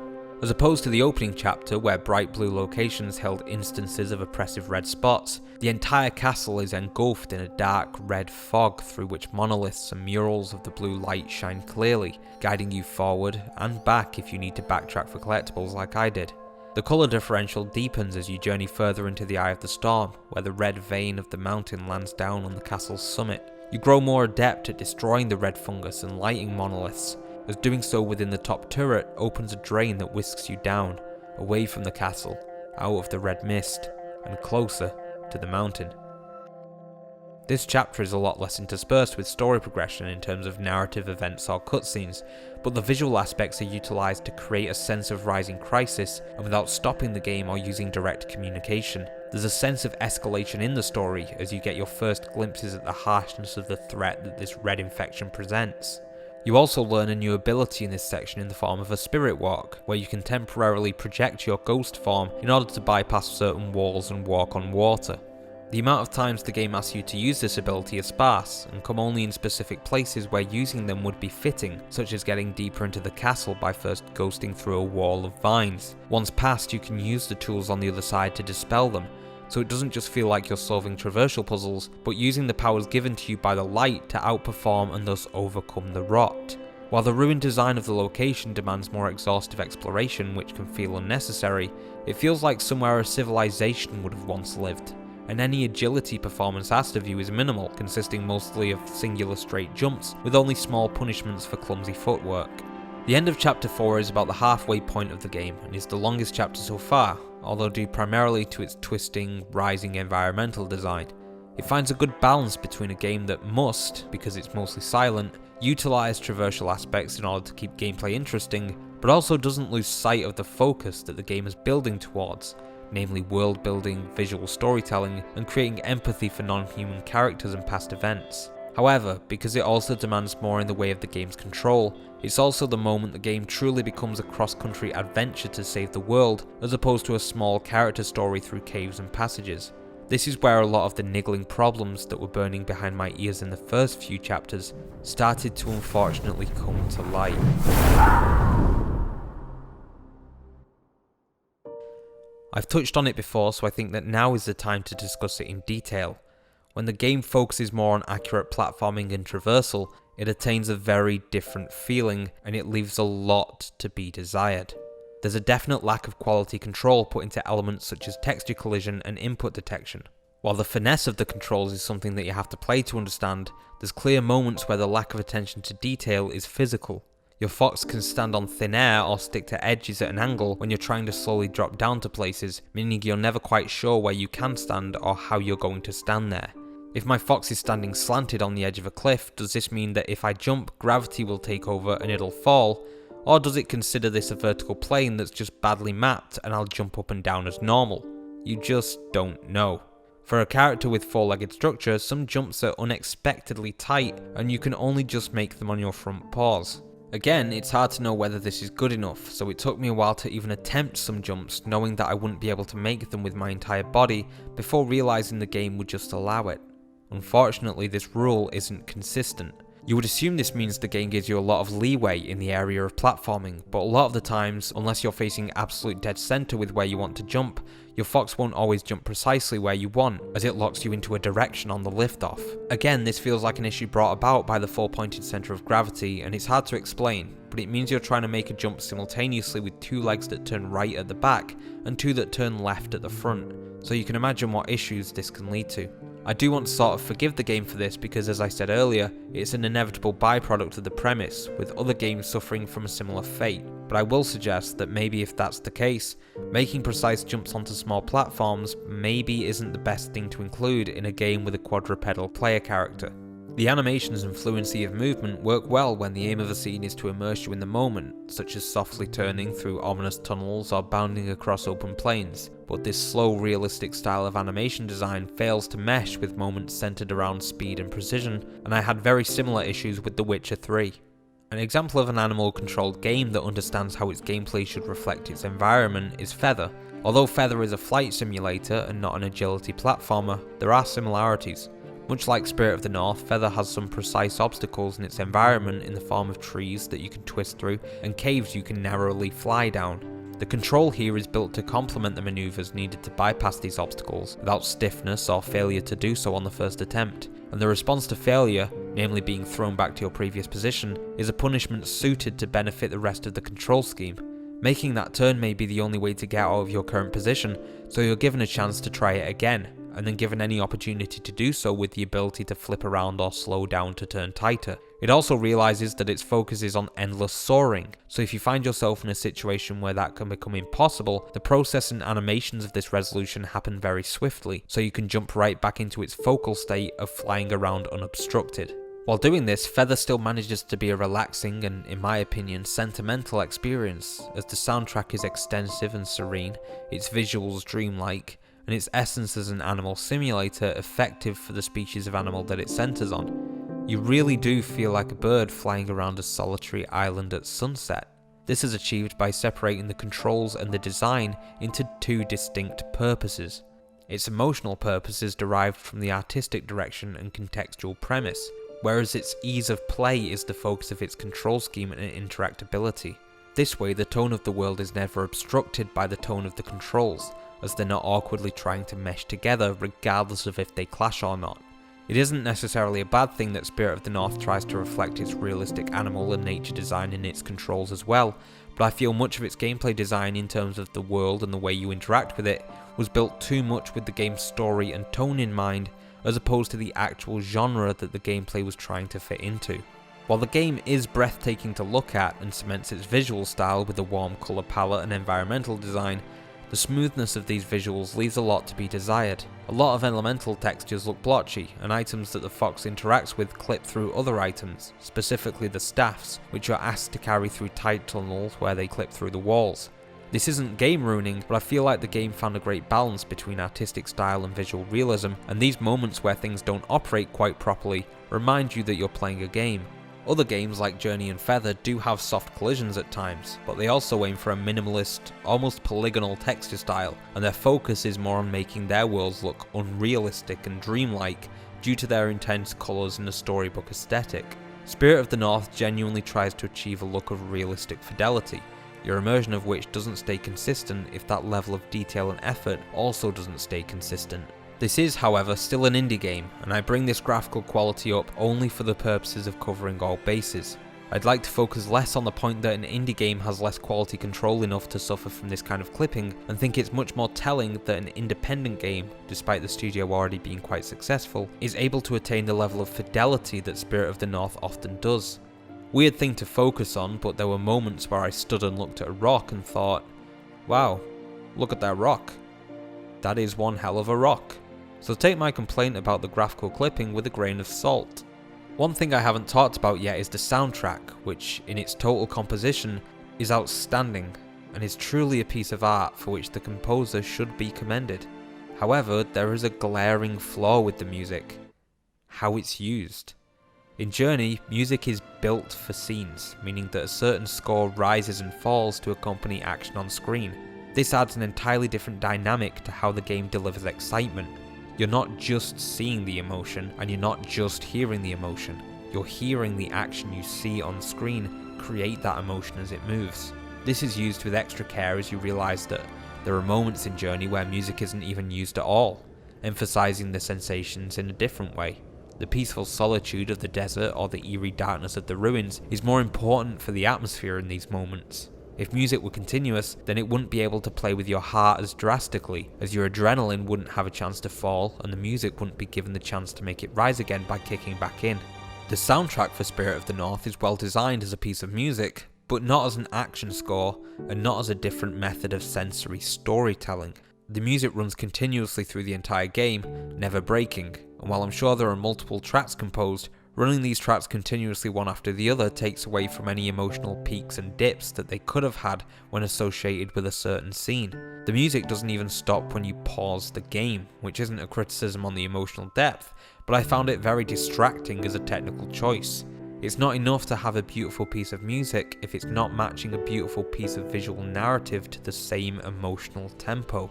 Speaker 1: As opposed to the opening chapter where bright blue locations held instances of oppressive red spots, the entire castle is engulfed in a dark red fog through which monoliths and murals of the blue light shine clearly, guiding you forward and back if you need to backtrack for collectibles like I did. The colour differential deepens as you journey further into the eye of the storm, where the red vein of the mountain lands down on the castle's summit. You grow more adept at destroying the red fungus and lighting monoliths, as doing so within the top turret opens a drain that whisks you down, away from the castle, out of the red mist, and closer to the mountain. This chapter is a lot less interspersed with story progression in terms of narrative events or cutscenes, but the visual aspects are utilised to create a sense of rising crisis, and without stopping the game or using direct communication. There's a sense of escalation in the story as you get your first glimpses at the harshness of the threat that this red infection presents. You also learn a new ability in this section in the form of a spirit walk, where you can temporarily project your ghost form in order to bypass certain walls and walk on water. The amount of times the game asks you to use this ability is sparse, and come only in specific places where using them would be fitting, such as getting deeper into the castle by first ghosting through a wall of vines. Once past, you can use the tools on the other side to dispel them, so it doesn't just feel like you're solving traversal puzzles, but using the powers given to you by the light to outperform and thus overcome the rot. While the ruined design of the location demands more exhaustive exploration, which can feel unnecessary, it feels like somewhere a civilization would have once lived. And any agility performance asked of you is minimal, consisting mostly of singular straight jumps, with only small punishments for clumsy footwork. The end of chapter 4 is about the halfway point of the game, and is the longest chapter so far, although due primarily to its twisting, rising environmental design. It finds a good balance between a game that must, because it's mostly silent, utilise traversal aspects in order to keep gameplay interesting, but also doesn't lose sight of the focus that the game is building towards, namely world building, visual storytelling, and creating empathy for non-human characters and past events. However, because it also demands more in the way of the game's control, it's also the moment the game truly becomes a cross-country adventure to save the world, as opposed to a small character story through caves and passages. This is where a lot of the niggling problems that were burning behind my ears in the first few chapters started to unfortunately come to light. I've touched on it before, so I think that now is the time to discuss it in detail. When the game focuses more on accurate platforming and traversal, it attains a very different feeling, and it leaves a lot to be desired. There's a definite lack of quality control put into elements such as texture collision and input detection. While the finesse of the controls is something that you have to play to understand, there's clear moments where the lack of attention to detail is physical. Your fox can stand on thin air or stick to edges at an angle when you're trying to slowly drop down to places, meaning you're never quite sure where you can stand or how you're going to stand there. If my fox is standing slanted on the edge of a cliff, does this mean that if I jump, gravity will take over and it'll fall? Or does it consider this a vertical plane that's just badly mapped and I'll jump up and down as normal? You just don't know. For a character with four-legged structure, some jumps are unexpectedly tight and you can only just make them on your front paws. Again, it's hard to know whether this is good enough, so it took me a while to even attempt some jumps, knowing that I wouldn't be able to make them with my entire body before realising the game would just allow it. Unfortunately, this rule isn't consistent. You would assume this means the game gives you a lot of leeway in the area of platforming, but a lot of the times, unless you're facing absolute dead center with where you want to jump, your fox won't always jump precisely where you want, as it locks you into a direction on the liftoff. Again, this feels like an issue brought about by the four-pointed center of gravity, and it's hard to explain, but it means you're trying to make a jump simultaneously with two legs that turn right at the back, and two that turn left at the front, so you can imagine what issues this can lead to. I do want to sort of forgive the game for this because, as I said earlier, it's an inevitable byproduct of the premise, with other games suffering from a similar fate, but I will suggest that maybe if that's the case, making precise jumps onto small platforms maybe isn't the best thing to include in a game with a quadrupedal player character. The animations and fluency of movement work well when the aim of a scene is to immerse you in the moment, such as softly turning through ominous tunnels or bounding across open plains, but this slow, realistic style of animation design fails to mesh with moments centered around speed and precision, and I had very similar issues with The Witcher 3. An example of an animal-controlled game that understands how its gameplay should reflect its environment is Feather. Although Feather is a flight simulator and not an agility platformer, there are similarities. Much like Spirit of the North, Feather has some precise obstacles in its environment in the form of trees that you can twist through and caves you can narrowly fly down. The control here is built to complement the maneuvers needed to bypass these obstacles without stiffness or failure to do so on the first attempt, and the response to failure, namely being thrown back to your previous position, is a punishment suited to benefit the rest of the control scheme. Making that turn may be the only way to get out of your current position, so you're given a chance to try it again, and then given any opportunity to do so with the ability to flip around or slow down to turn tighter. It also realises that its focus is on endless soaring, so if you find yourself in a situation where that can become impossible, the process and animations of this resolution happen very swiftly, so you can jump right back into its focal state of flying around unobstructed. While doing this, Feather still manages to be a relaxing and, in my opinion, sentimental experience, as the soundtrack is extensive and serene, its visuals dreamlike, and its essence as an animal simulator effective for the species of animal that it centres on. You really do feel like a bird flying around a solitary island at sunset. This is achieved by separating the controls and the design into two distinct purposes. Its emotional purpose is derived from the artistic direction and contextual premise, whereas its ease of play is the focus of its control scheme and interactability. This way, the tone of the world is never obstructed by the tone of the controls, as they're not awkwardly trying to mesh together regardless of if they clash or not. It isn't necessarily a bad thing that Spirit of the North tries to reflect its realistic animal and nature design in its controls as well, but I feel much of its gameplay design in terms of the world and the way you interact with it was built too much with the game's story and tone in mind, as opposed to the actual genre that the gameplay was trying to fit into. While the game is breathtaking to look at and cements its visual style with a warm colour palette and environmental design, the smoothness of these visuals leaves a lot to be desired. A lot of elemental textures look blotchy, and items that the fox interacts with clip through other items, specifically the staffs, which you're asked to carry through tight tunnels where they clip through the walls. This isn't game ruining, but I feel like the game found a great balance between artistic style and visual realism, and these moments where things don't operate quite properly remind you that you're playing a game. Other games like Journey and Feather do have soft collisions at times, but they also aim for a minimalist, almost polygonal texture style, and their focus is more on making their worlds look unrealistic and dreamlike due to their intense colours and a storybook aesthetic. Spirit of the North genuinely tries to achieve a look of realistic fidelity, your immersion of which doesn't stay consistent if that level of detail and effort also doesn't stay consistent. This is, however, still an indie game, and I bring this graphical quality up only for the purposes of covering all bases. I'd like to focus less on the point that an indie game has less quality control enough to suffer from this kind of clipping, and think it's much more telling that an independent game, despite the studio already being quite successful, is able to attain the level of fidelity that Spirit of the North often does. Weird thing to focus on, but there were moments where I stood and looked at a rock and thought, wow, look at that rock. That is one hell of a rock. So take my complaint about the graphical clipping with a grain of salt. One thing I haven't talked about yet is the soundtrack, which in its total composition is outstanding and is truly a piece of art for which the composer should be commended. However, there is a glaring flaw with the music: how it's used. In Journey, music is built for scenes, meaning that a certain score rises and falls to accompany action on screen. This adds an entirely different dynamic to how the game delivers excitement. You're not just seeing the emotion, and you're not just hearing the emotion. You're hearing the action you see on screen create that emotion as it moves. This is used with extra care as you realise that there are moments in Journey where music isn't even used at all, emphasising the sensations in a different way. The peaceful solitude of the desert or the eerie darkness of the ruins is more important for the atmosphere in these moments. If music were continuous, then it wouldn't be able to play with your heart as drastically, as your adrenaline wouldn't have a chance to fall and the music wouldn't be given the chance to make it rise again by kicking back in. The soundtrack for Spirit of the North is well designed as a piece of music, but not as an action score and not as a different method of sensory storytelling. The music runs continuously through the entire game, never breaking, and while I'm sure there are multiple tracks composed, running these tracks continuously one after the other takes away from any emotional peaks and dips that they could have had when associated with a certain scene. The music doesn't even stop when you pause the game, which isn't a criticism on the emotional depth, but I found it very distracting as a technical choice. It's not enough to have a beautiful piece of music if it's not matching a beautiful piece of visual narrative to the same emotional tempo.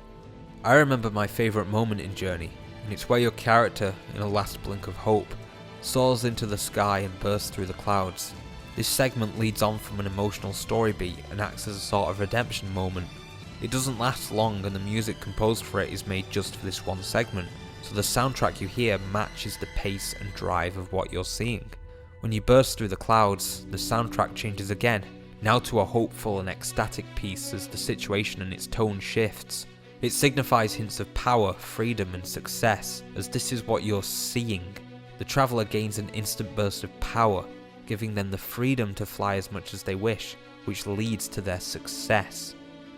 Speaker 1: I remember my favourite moment in Journey, and it's where your character, in a last blink of hope, soars into the sky and bursts through the clouds. This segment leads on from an emotional story beat and acts as a sort of redemption moment, It doesn't last long, and the music composed for it is made just for this one segment, so the soundtrack you hear matches the pace and drive of what you're seeing. When you burst through the clouds, the soundtrack changes again, now to a hopeful and ecstatic piece as the situation and its tone shifts. It signifies hints of power, freedom and success, as this is what you're seeing. The traveller gains an instant burst of power, giving them the freedom to fly as much as they wish, which leads to their success.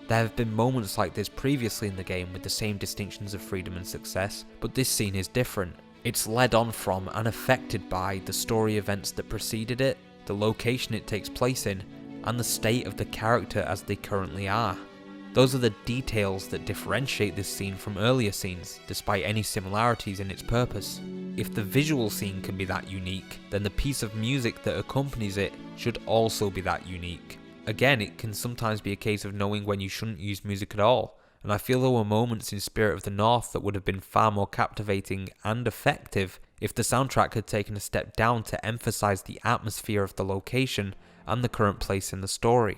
Speaker 1: There have been moments like this previously in the game with the same distinctions of freedom and success, but this scene is different. It's led on from and affected by the story events that preceded it, the location it takes place in, and the state of the character as they currently are. Those are the details that differentiate this scene from earlier scenes, despite any similarities in its purpose. If the visual scene can be that unique, then the piece of music that accompanies it should also be that unique. Again, it can sometimes be a case of knowing when you shouldn't use music at all, and I feel there were moments in Spirit of the North that would have been far more captivating and effective if the soundtrack had taken a step down to emphasize the atmosphere of the location and the current place in the story.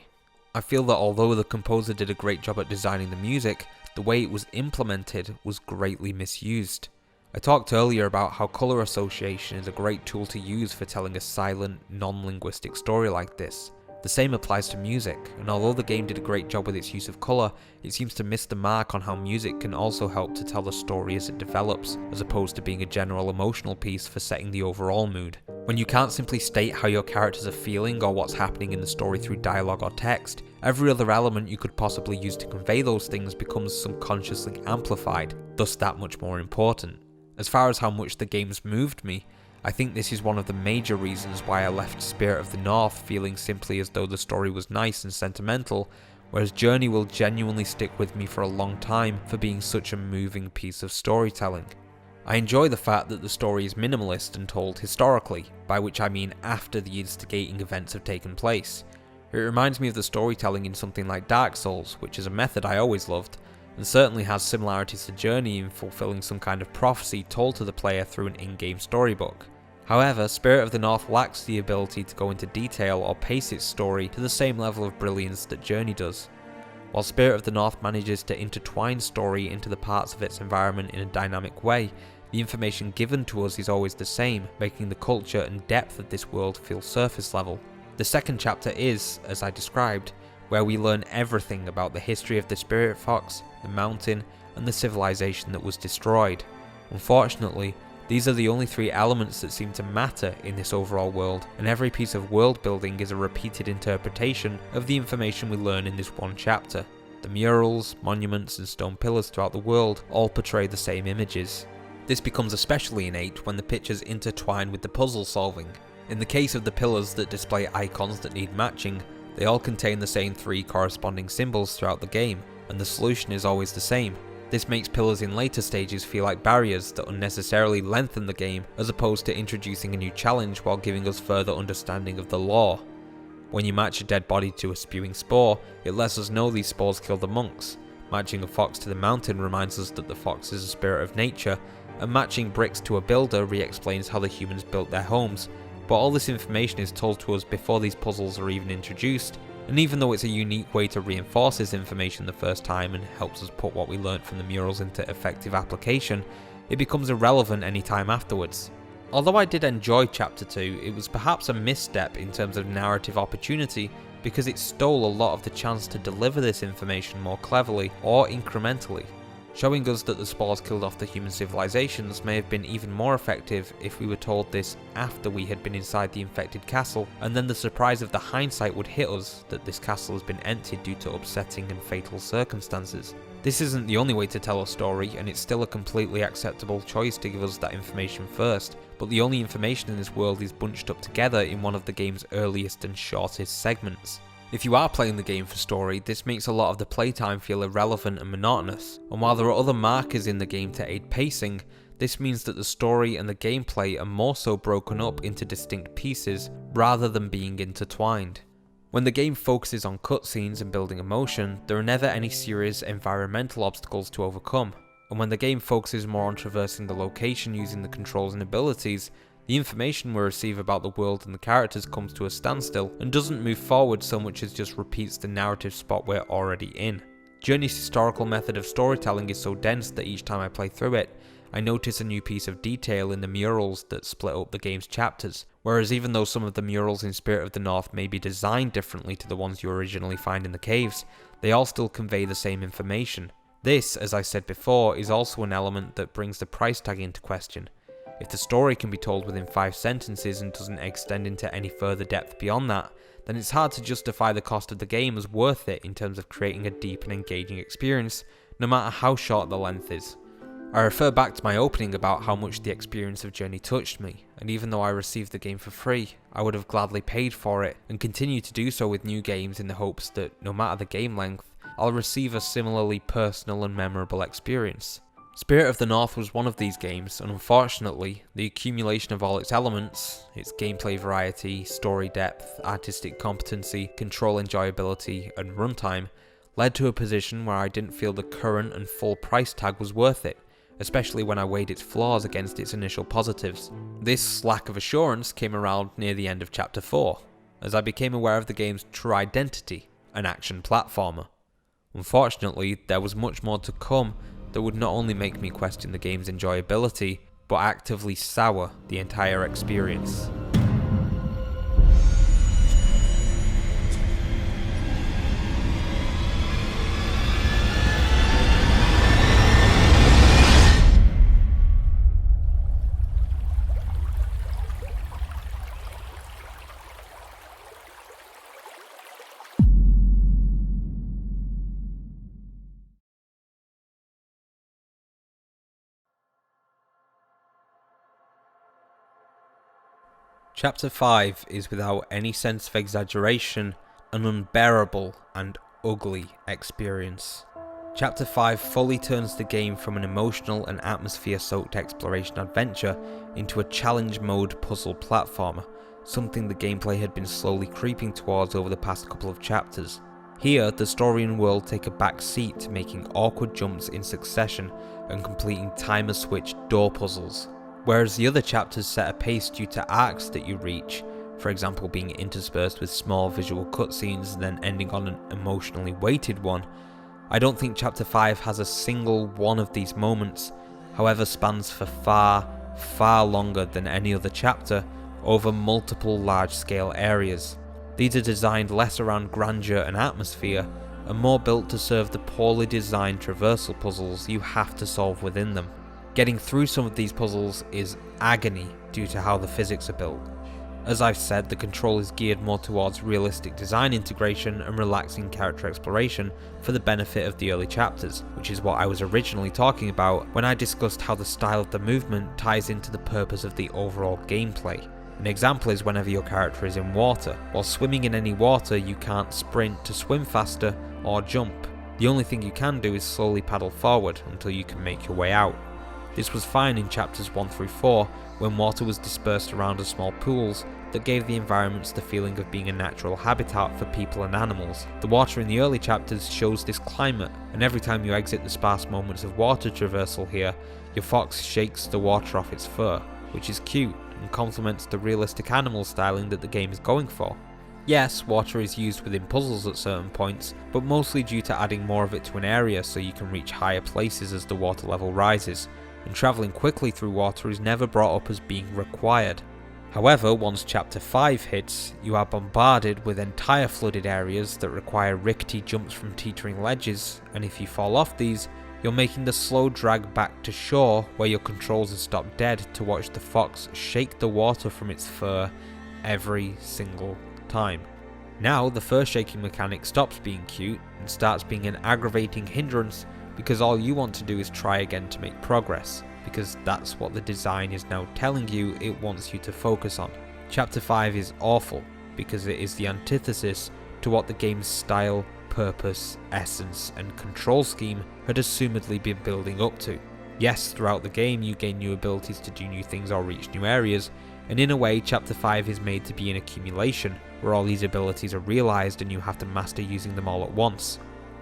Speaker 1: I feel that although the composer did a great job at designing the music, the way it was implemented was greatly misused. I talked earlier about how colour association is a great tool to use for telling a silent, non-linguistic story like this. The same applies to music, and although the game did a great job with its use of colour, it seems to miss the mark on how music can also help to tell the story as it develops, as opposed to being a general emotional piece for setting the overall mood. When you can't simply state how your characters are feeling or what's happening in the story through dialogue or text, every other element you could possibly use to convey those things becomes subconsciously amplified, thus that much more important. As far as how much the game's moved me, I think this is one of the major reasons why I left Spirit of the North feeling simply as though the story was nice and sentimental, whereas Journey will genuinely stick with me for a long time for being such a moving piece of storytelling. I enjoy the fact that the story is minimalist and told historically, by which I mean after the instigating events have taken place. It reminds me of the storytelling in something like Dark Souls, which is a method I always loved, and certainly has similarities to Journey in fulfilling some kind of prophecy told to the player through an in-game storybook. However, Spirit of the North lacks the ability to go into detail or pace its story to the same level of brilliance that Journey does. While Spirit of the North manages to intertwine story into the parts of its environment in a dynamic way, the information given to us is always the same, making the culture and depth of this world feel surface level. The second chapter is, as I described, where we learn everything about the history of the Spirit Fox, the mountain, and the civilization that was destroyed. Unfortunately, these are the only three elements that seem to matter in this overall world, and every piece of world building is a repeated interpretation of the information we learn in this one chapter. The murals, monuments, and stone pillars throughout the world all portray the same images. This becomes especially innate when the pictures intertwine with the puzzle solving. In the case of the pillars that display icons that need matching, they all contain the same three corresponding symbols throughout the game, and the solution is always the same. This makes pillars in later stages feel like barriers that unnecessarily lengthen the game, as opposed to introducing a new challenge while giving us further understanding of the lore. When you match a dead body to a spewing spore, it lets us know these spores killed the monks. Matching a fox to the mountain reminds us that the fox is a spirit of nature, and matching bricks to a builder re-explains how the humans built their homes. But all this information is told to us before these puzzles are even introduced, and even though it's a unique way to reinforce this information the first time and helps us put what we learnt from the murals into effective application, it becomes irrelevant any time afterwards. Although I did enjoy Chapter 2, it was perhaps a misstep in terms of narrative opportunity because it stole a lot of the chance to deliver this information more cleverly or incrementally. Showing us that the spores killed off the human civilizations may have been even more effective if we were told this after we had been inside the infected castle, and then the surprise of the hindsight would hit us that this castle has been emptied due to upsetting and fatal circumstances. This isn't the only way to tell a story, and it's still a completely acceptable choice to give us that information first, but the only information in this world is bunched up together in one of the game's earliest and shortest segments. If you are playing the game for story, this makes a lot of the playtime feel irrelevant and monotonous, and while there are other markers in the game to aid pacing, this means that the story and the gameplay are more so broken up into distinct pieces rather than being intertwined. When the game focuses on cutscenes and building emotion, there are never any serious environmental obstacles to overcome, and when the game focuses more on traversing the location using the controls and abilities, the information we receive about the world and the characters comes to a standstill and doesn't move forward so much as just repeats the narrative spot we're already in. Journey's historical method of storytelling is so dense that each time I play through it, I notice a new piece of detail in the murals that split up the game's chapters, whereas even though some of the murals in Spirit of the North may be designed differently to the ones you originally find in the caves, they all still convey the same information. This, as I said before, is also an element that brings the price tag into question. If the story can be told within 5 sentences and doesn't extend into any further depth beyond that, then it's hard to justify the cost of the game as worth it in terms of creating a deep and engaging experience, no matter how short the length is. I refer back to my opening about how much the experience of Journey touched me, and even though I received the game for free, I would have gladly paid for it, and continue to do so with new games in the hopes that, no matter the game length, I'll receive a similarly personal and memorable experience. Spirit of the North was one of these games, and unfortunately, the accumulation of all its elements, its gameplay variety, story depth, artistic competency, control enjoyability, and runtime, led to a position where I didn't feel the current and full price tag was worth it, especially when I weighed its flaws against its initial positives. This lack of assurance came around near the end of Chapter 4, as I became aware of the game's true identity, an action platformer. Unfortunately, there was much more to come that would not only make me question the game's enjoyability, but actively sour the entire experience. Chapter 5 is, without any sense of exaggeration, an unbearable and ugly experience. Chapter 5 fully turns the game from an emotional and atmosphere-soaked exploration adventure into a challenge mode puzzle platformer, something the gameplay had been slowly creeping towards over the past couple of chapters. Here, the story and world take a back seat, making awkward jumps in succession and completing timer-switched door puzzles. Whereas the other chapters set a pace due to arcs that you reach, for example being interspersed with small visual cutscenes and then ending on an emotionally weighted one, I don't think Chapter 5 has a single one of these moments, however spans for far, far longer than any other chapter over multiple large-scale areas. These are designed less around grandeur and atmosphere, and more built to serve the poorly designed traversal puzzles you have to solve within them. Getting through some of these puzzles is agony due to how the physics are built. As I've said, the control is geared more towards realistic design integration and relaxing character exploration for the benefit of the early chapters, which is what I was originally talking about when I discussed how the style of the movement ties into the purpose of the overall gameplay. An example is whenever your character is in water. While swimming in any water, you can't sprint to swim faster or jump. The only thing you can do is slowly paddle forward until you can make your way out. This was fine in chapters 1 through 4, when water was dispersed around as small pools that gave the environments the feeling of being a natural habitat for people and animals. The water in the early chapters shows this climate, and every time you exit the sparse moments of water traversal here, your fox shakes the water off its fur, which is cute and complements the realistic animal styling that the game is going for. Yes, water is used within puzzles at certain points, but mostly due to adding more of it to an area so you can reach higher places as the water level rises, and travelling quickly through water is never brought up as being required. However, once Chapter 5 hits, you are bombarded with entire flooded areas that require rickety jumps from teetering ledges, and if you fall off these, you're making the slow drag back to shore where your controls are stopped dead to watch the fox shake the water from its fur every single time. Now, the fur shaking mechanic stops being cute and starts being an aggravating hindrance because all you want to do is try again to make progress, because that's what the design is now telling you it wants you to focus on. Chapter 5 is awful because it is the antithesis to what the game's style, purpose, essence, and control scheme had assumedly been building up to. Yes, throughout the game you gain new abilities to do new things or reach new areas, and in a way Chapter 5 is made to be an accumulation, where all these abilities are realised and you have to master using them all at once.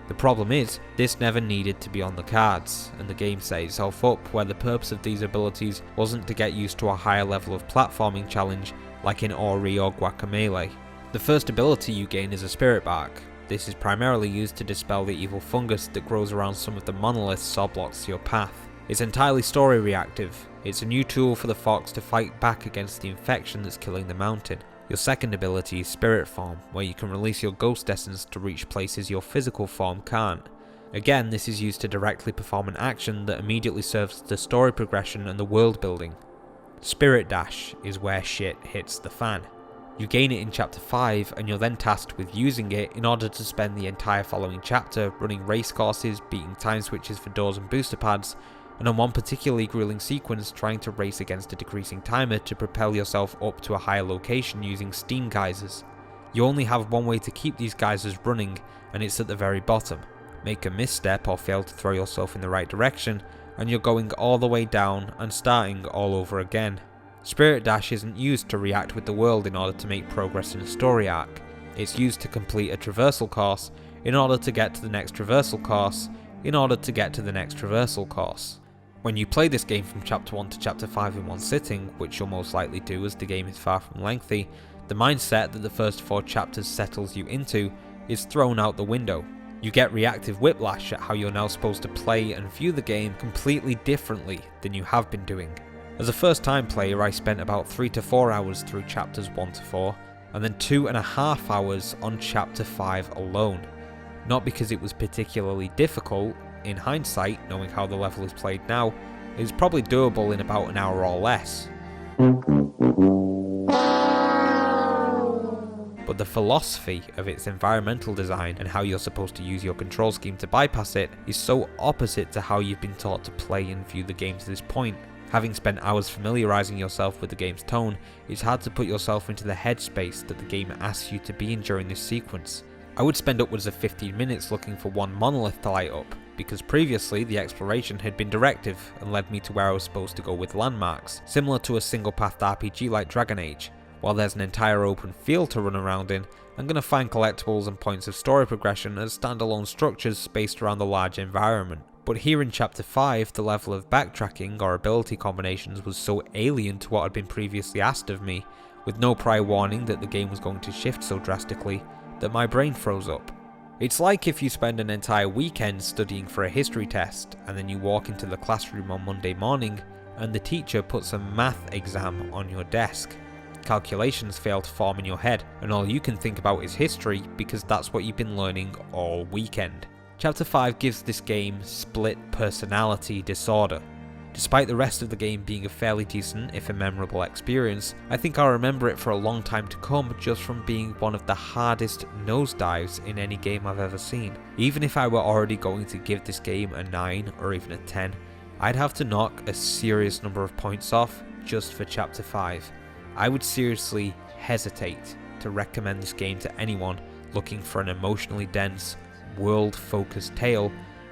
Speaker 1: The problem is, this never needed to be on the cards, and the game set itself up where the purpose of these abilities wasn't to get used to a higher level of platforming challenge like in Ori or Guacamelee. The first ability you gain is a spirit bark, This is primarily used to dispel the evil fungus that grows around some of the monoliths or blocks to your path. It's entirely story reactive. It's a new tool for the fox to fight back against the infection that's killing the mountain. Your second ability is Spirit Form, where you can release your ghost essence to reach places your physical form can't. Again, this is used to directly perform an action that immediately serves the story progression and the world building. Spirit Dash is where shit hits the fan. You gain it in Chapter 5 and you're then tasked with using it in order to spend the entire following chapter running race courses, beating time switches for doors and booster pads, and on one particularly grueling sequence trying to race against a decreasing timer to propel yourself up to a higher location using steam geysers. You only have one way to keep these geysers running, and it's at the very bottom. Make a misstep or fail to throw yourself in the right direction, and you're going all the way down and starting all over again. Spirit Dash isn't used to react with the world in order to make progress in a story arc. It's used to complete a traversal course in order to get to the next traversal course in order to get to the next traversal course. When you play this game from Chapter 1 to Chapter 5 in one sitting, which you'll most likely do as the game is far from lengthy, the mindset that the first 4 chapters settles you into is thrown out the window. You get reactive whiplash at how you're now supposed to play and view the game completely differently than you have been doing. As a first time player, I spent about 3 to 4 hours through chapters 1 to 4, and then 2.5 hours on Chapter 5 alone. Not because it was particularly difficult. In hindsight, knowing how the level is played now, it's probably doable in about an hour or less. But the philosophy of its environmental design and how you're supposed to use your control scheme to bypass it is so opposite to how you've been taught to play and view the game to this point. Having spent hours familiarising yourself with the game's tone, it's hard to put yourself into the headspace that the game asks you to be in during this sequence. I would spend upwards of 15 minutes looking for one monolith to light up, because previously the exploration had been directive and led me to where I was supposed to go with landmarks, similar to a single-pathed RPG like Dragon Age. While there's an entire open field to run around in, I'm going to find collectibles and points of story progression as standalone structures spaced around the large environment. But here in Chapter 5, the level of backtracking or ability combinations was so alien to what had been previously asked of me, with no prior warning that the game was going to shift so drastically, that my brain froze up. It's like if you spend an entire weekend studying for a history test, and then you walk into the classroom on Monday morning, and the teacher puts a math exam on your desk. Calculations fail to form in your head, and all you can think about is history because that's what you've been learning all weekend. Chapter 5 gives this game split personality disorder. Despite the rest of the game being a fairly decent, if a memorable experience, I think I'll remember it for a long time to come just from being one of the hardest nosedives in any game I've ever seen. Even if I were already going to give this game a 9 or even a 10, I'd have to knock a serious number of points off just for Chapter 5. I would seriously hesitate to recommend this game to anyone looking for an emotionally dense, world-focused tale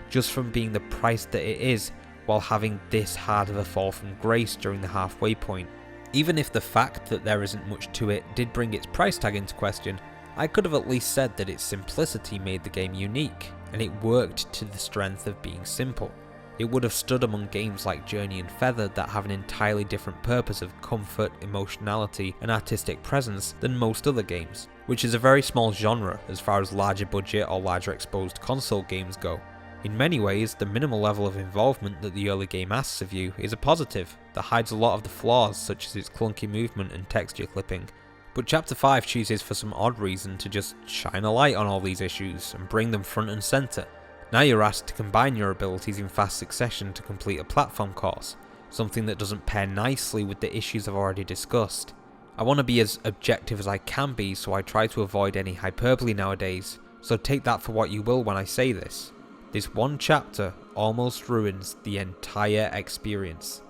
Speaker 1: just from being the price that it is, while having this hard of a fall from grace during the halfway point. Even if the fact that there isn't much to it did bring its price tag into question, I could have at least said that its simplicity made the game unique, and it worked to the strength of being simple. It would have stood among games like Journey and Feather that have an entirely different purpose of comfort, emotionality, and artistic presence than most other games, which is a very small genre as far as larger budget or larger exposed console games go. In many ways, the minimal level of involvement that the early game asks of you is a positive that hides a lot of the flaws such as its clunky movement and texture clipping. But Chapter 5 chooses for some odd reason to just shine a light on all these issues and bring them front and centre. Now you're asked to combine your abilities in fast succession to complete a platform course, something that doesn't pair nicely with the issues I've already discussed. I want to be as objective as I can be, so I try to avoid any hyperbole nowadays, so take that for what you will when I say this. This one chapter almost ruins the entire experience,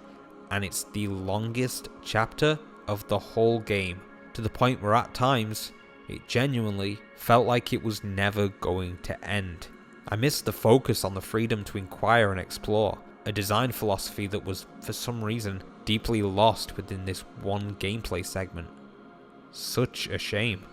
Speaker 1: and it's the longest chapter of the whole game, to the point where at times, it genuinely felt like it was never going to end. I missed the focus on the freedom to inquire and explore, a design philosophy that was, for some reason, deeply lost within this one gameplay segment. Such a shame.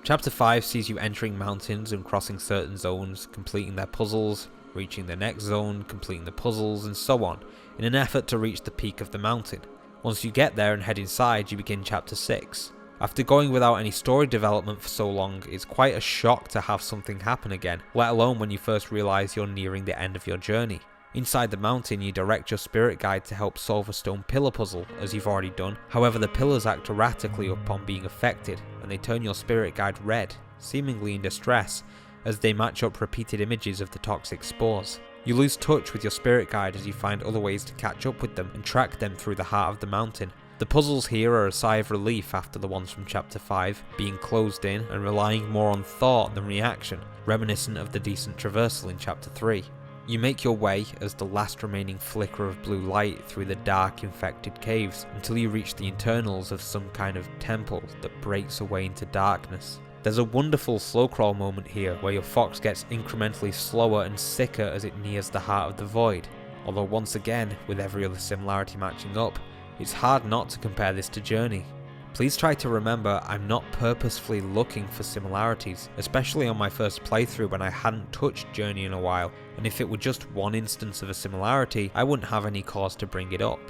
Speaker 1: Chapter 5 sees you entering mountains and crossing certain zones, completing their puzzles, reaching the next zone, completing the puzzles, and so on, in an effort to reach the peak of the mountain. Once you get there and head inside, you begin Chapter 6, After going without any story development for so long, it's quite a shock to have something happen again, let alone when you first realise you're nearing the end of your journey. Inside the mountain, you direct your spirit guide to help solve a stone pillar puzzle, as you've already done. However, the pillars act erratically upon being affected, and they turn your spirit guide red, seemingly in distress, as they match up repeated images of the toxic spores. You lose touch with your spirit guide as you find other ways to catch up with them and track them through the heart of the mountain. The puzzles here are a sigh of relief after the ones from Chapter 5, being closed in and relying more on thought than reaction, reminiscent of the decent traversal in Chapter 3. You make your way as the last remaining flicker of blue light through the dark, infected caves until you reach the internals of some kind of temple that breaks away into darkness. There's a wonderful slow crawl moment here where your fox gets incrementally slower and sicker as it nears the heart of the void, although once again, with every other similarity matching up, it's hard not to compare this to Journey. Please try to remember I'm not purposefully looking for similarities, especially on my first playthrough when I hadn't touched Journey in a while, and if it were just one instance of a similarity, I wouldn't have any cause to bring it up.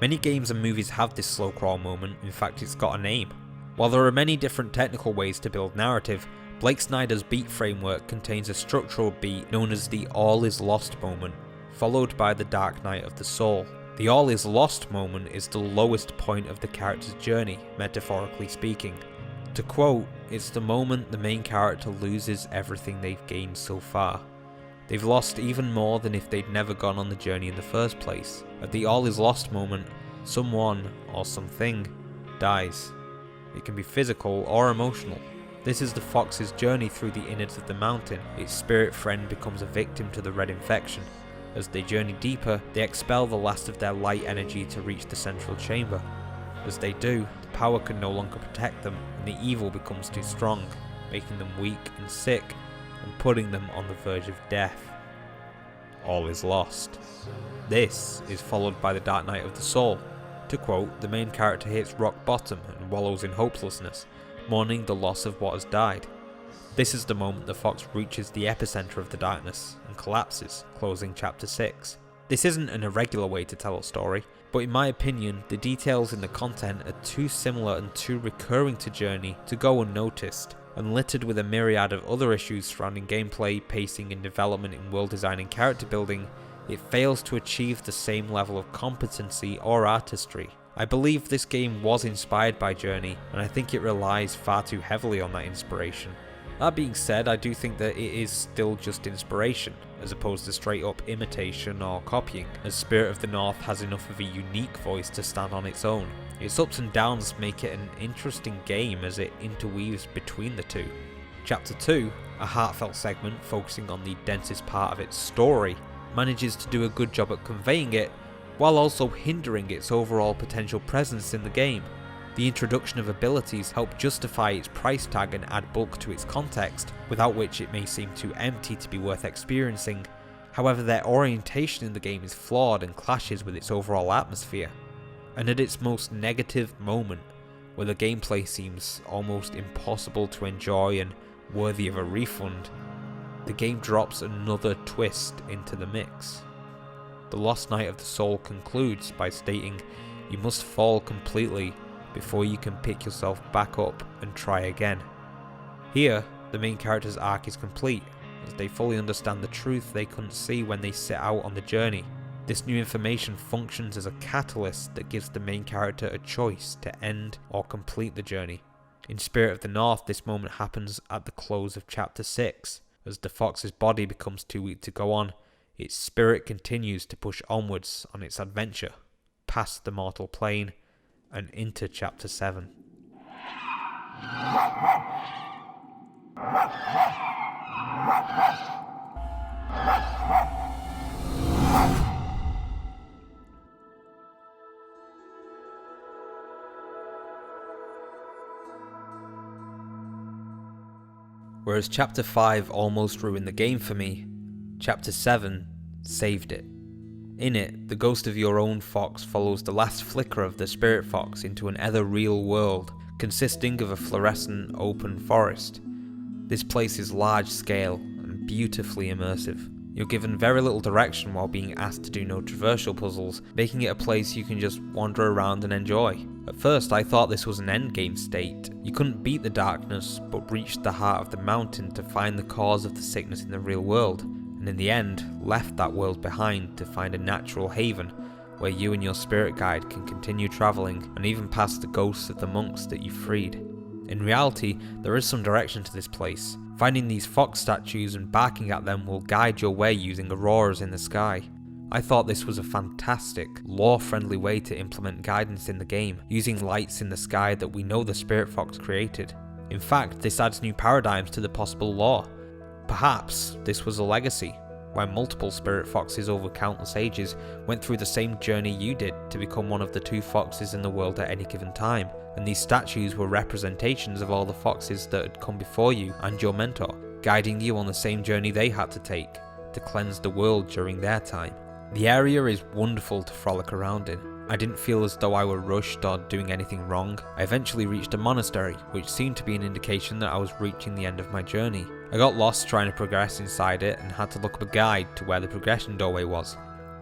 Speaker 1: Many games and movies have this slow crawl moment, in fact it's got a name. While there are many different technical ways to build narrative, Blake Snyder's beat framework contains a structural beat known as the all is lost moment, followed by the dark night of the soul. The all is lost moment is the lowest point of the character's journey, metaphorically speaking. To quote, it's the moment the main character loses everything they've gained so far. They've lost even more than if they'd never gone on the journey in the first place. At the all is lost moment, someone or something dies. It can be physical or emotional. This is the fox's journey through the innards of the mountain. Its spirit friend becomes a victim to the red infection. As they journey deeper, they expel the last of their light energy to reach the central chamber. As they do, the power can no longer protect them, and the evil becomes too strong, making them weak and sick, and putting them on the verge of death. All is lost. This is followed by the dark night of the soul. To quote, the main character hits rock bottom and wallows in hopelessness, mourning the loss of what has died. This is the moment the fox reaches the epicenter of the darkness and collapses, closing Chapter 6. This isn't an irregular way to tell a story, but in my opinion, the details in the content are too similar and too recurring to Journey to go unnoticed, and littered with a myriad of other issues surrounding gameplay, pacing and development in world design and character building, it fails to achieve the same level of competency or artistry. I believe this game was inspired by Journey, and I think it relies far too heavily on that inspiration. That being said, I do think that it is still just inspiration, as opposed to straight up imitation or copying, as Spirit of the North has enough of a unique voice to stand on its own. Its ups and downs make it an interesting game as it interweaves between the two. Chapter 2, a heartfelt segment focusing on the densest part of its story, manages to do a good job at conveying it, while also hindering its overall potential presence in the game. The introduction of abilities help justify its price tag and add bulk to its context, without which it may seem too empty to be worth experiencing. However, their orientation in the game is flawed and clashes with its overall atmosphere. And at its most negative moment, where the gameplay seems almost impossible to enjoy and worthy of a refund, the game drops another twist into the mix. The Lost Night of the Soul concludes by stating, "You must fall completely before you can pick yourself back up and try again." Here, the main character's arc is complete, as they fully understand the truth they couldn't see when they set out on the journey. This new information functions as a catalyst that gives the main character a choice to end or complete the journey. In Spirit of the North, this moment happens at the close of Chapter 6. As the fox's body becomes too weak to go on, its spirit continues to push onwards on its adventure, past the mortal plane, and into Chapter 7. Whereas Chapter 5 almost ruined the game for me, Chapter 7 saved it. In it, the ghost of your own fox follows the last flicker of the spirit fox into an ethereal world, consisting of a fluorescent open forest. This place is large scale and beautifully immersive. You're given very little direction while being asked to do no traversal puzzles, making it a place you can just wander around and enjoy. At first I thought this was an endgame state. You couldn't beat the darkness, but reached the heart of the mountain to find the cause of the sickness in the real world, and in the end, left that world behind to find a natural haven, where you and your spirit guide can continue travelling and even past the ghosts of the monks that you freed. In reality, there is some direction to this place. Finding these fox statues and barking at them will guide your way using auroras in the sky. I thought this was a fantastic, lore-friendly way to implement guidance in the game, using lights in the sky that we know the spirit fox created. In fact, this adds new paradigms to the possible lore. Perhaps this was a legacy, where multiple spirit foxes over countless ages went through the same journey you did to become one of the 2 foxes in the world at any given time, and these statues were representations of all the foxes that had come before you and your mentor, guiding you on the same journey they had to take, to cleanse the world during their time. The area is wonderful to frolic around in. I didn't feel as though I were rushed or doing anything wrong. I eventually reached a monastery, which seemed to be an indication that I was reaching the end of my journey. I got lost trying to progress inside it and had to look up a guide to where the progression doorway was.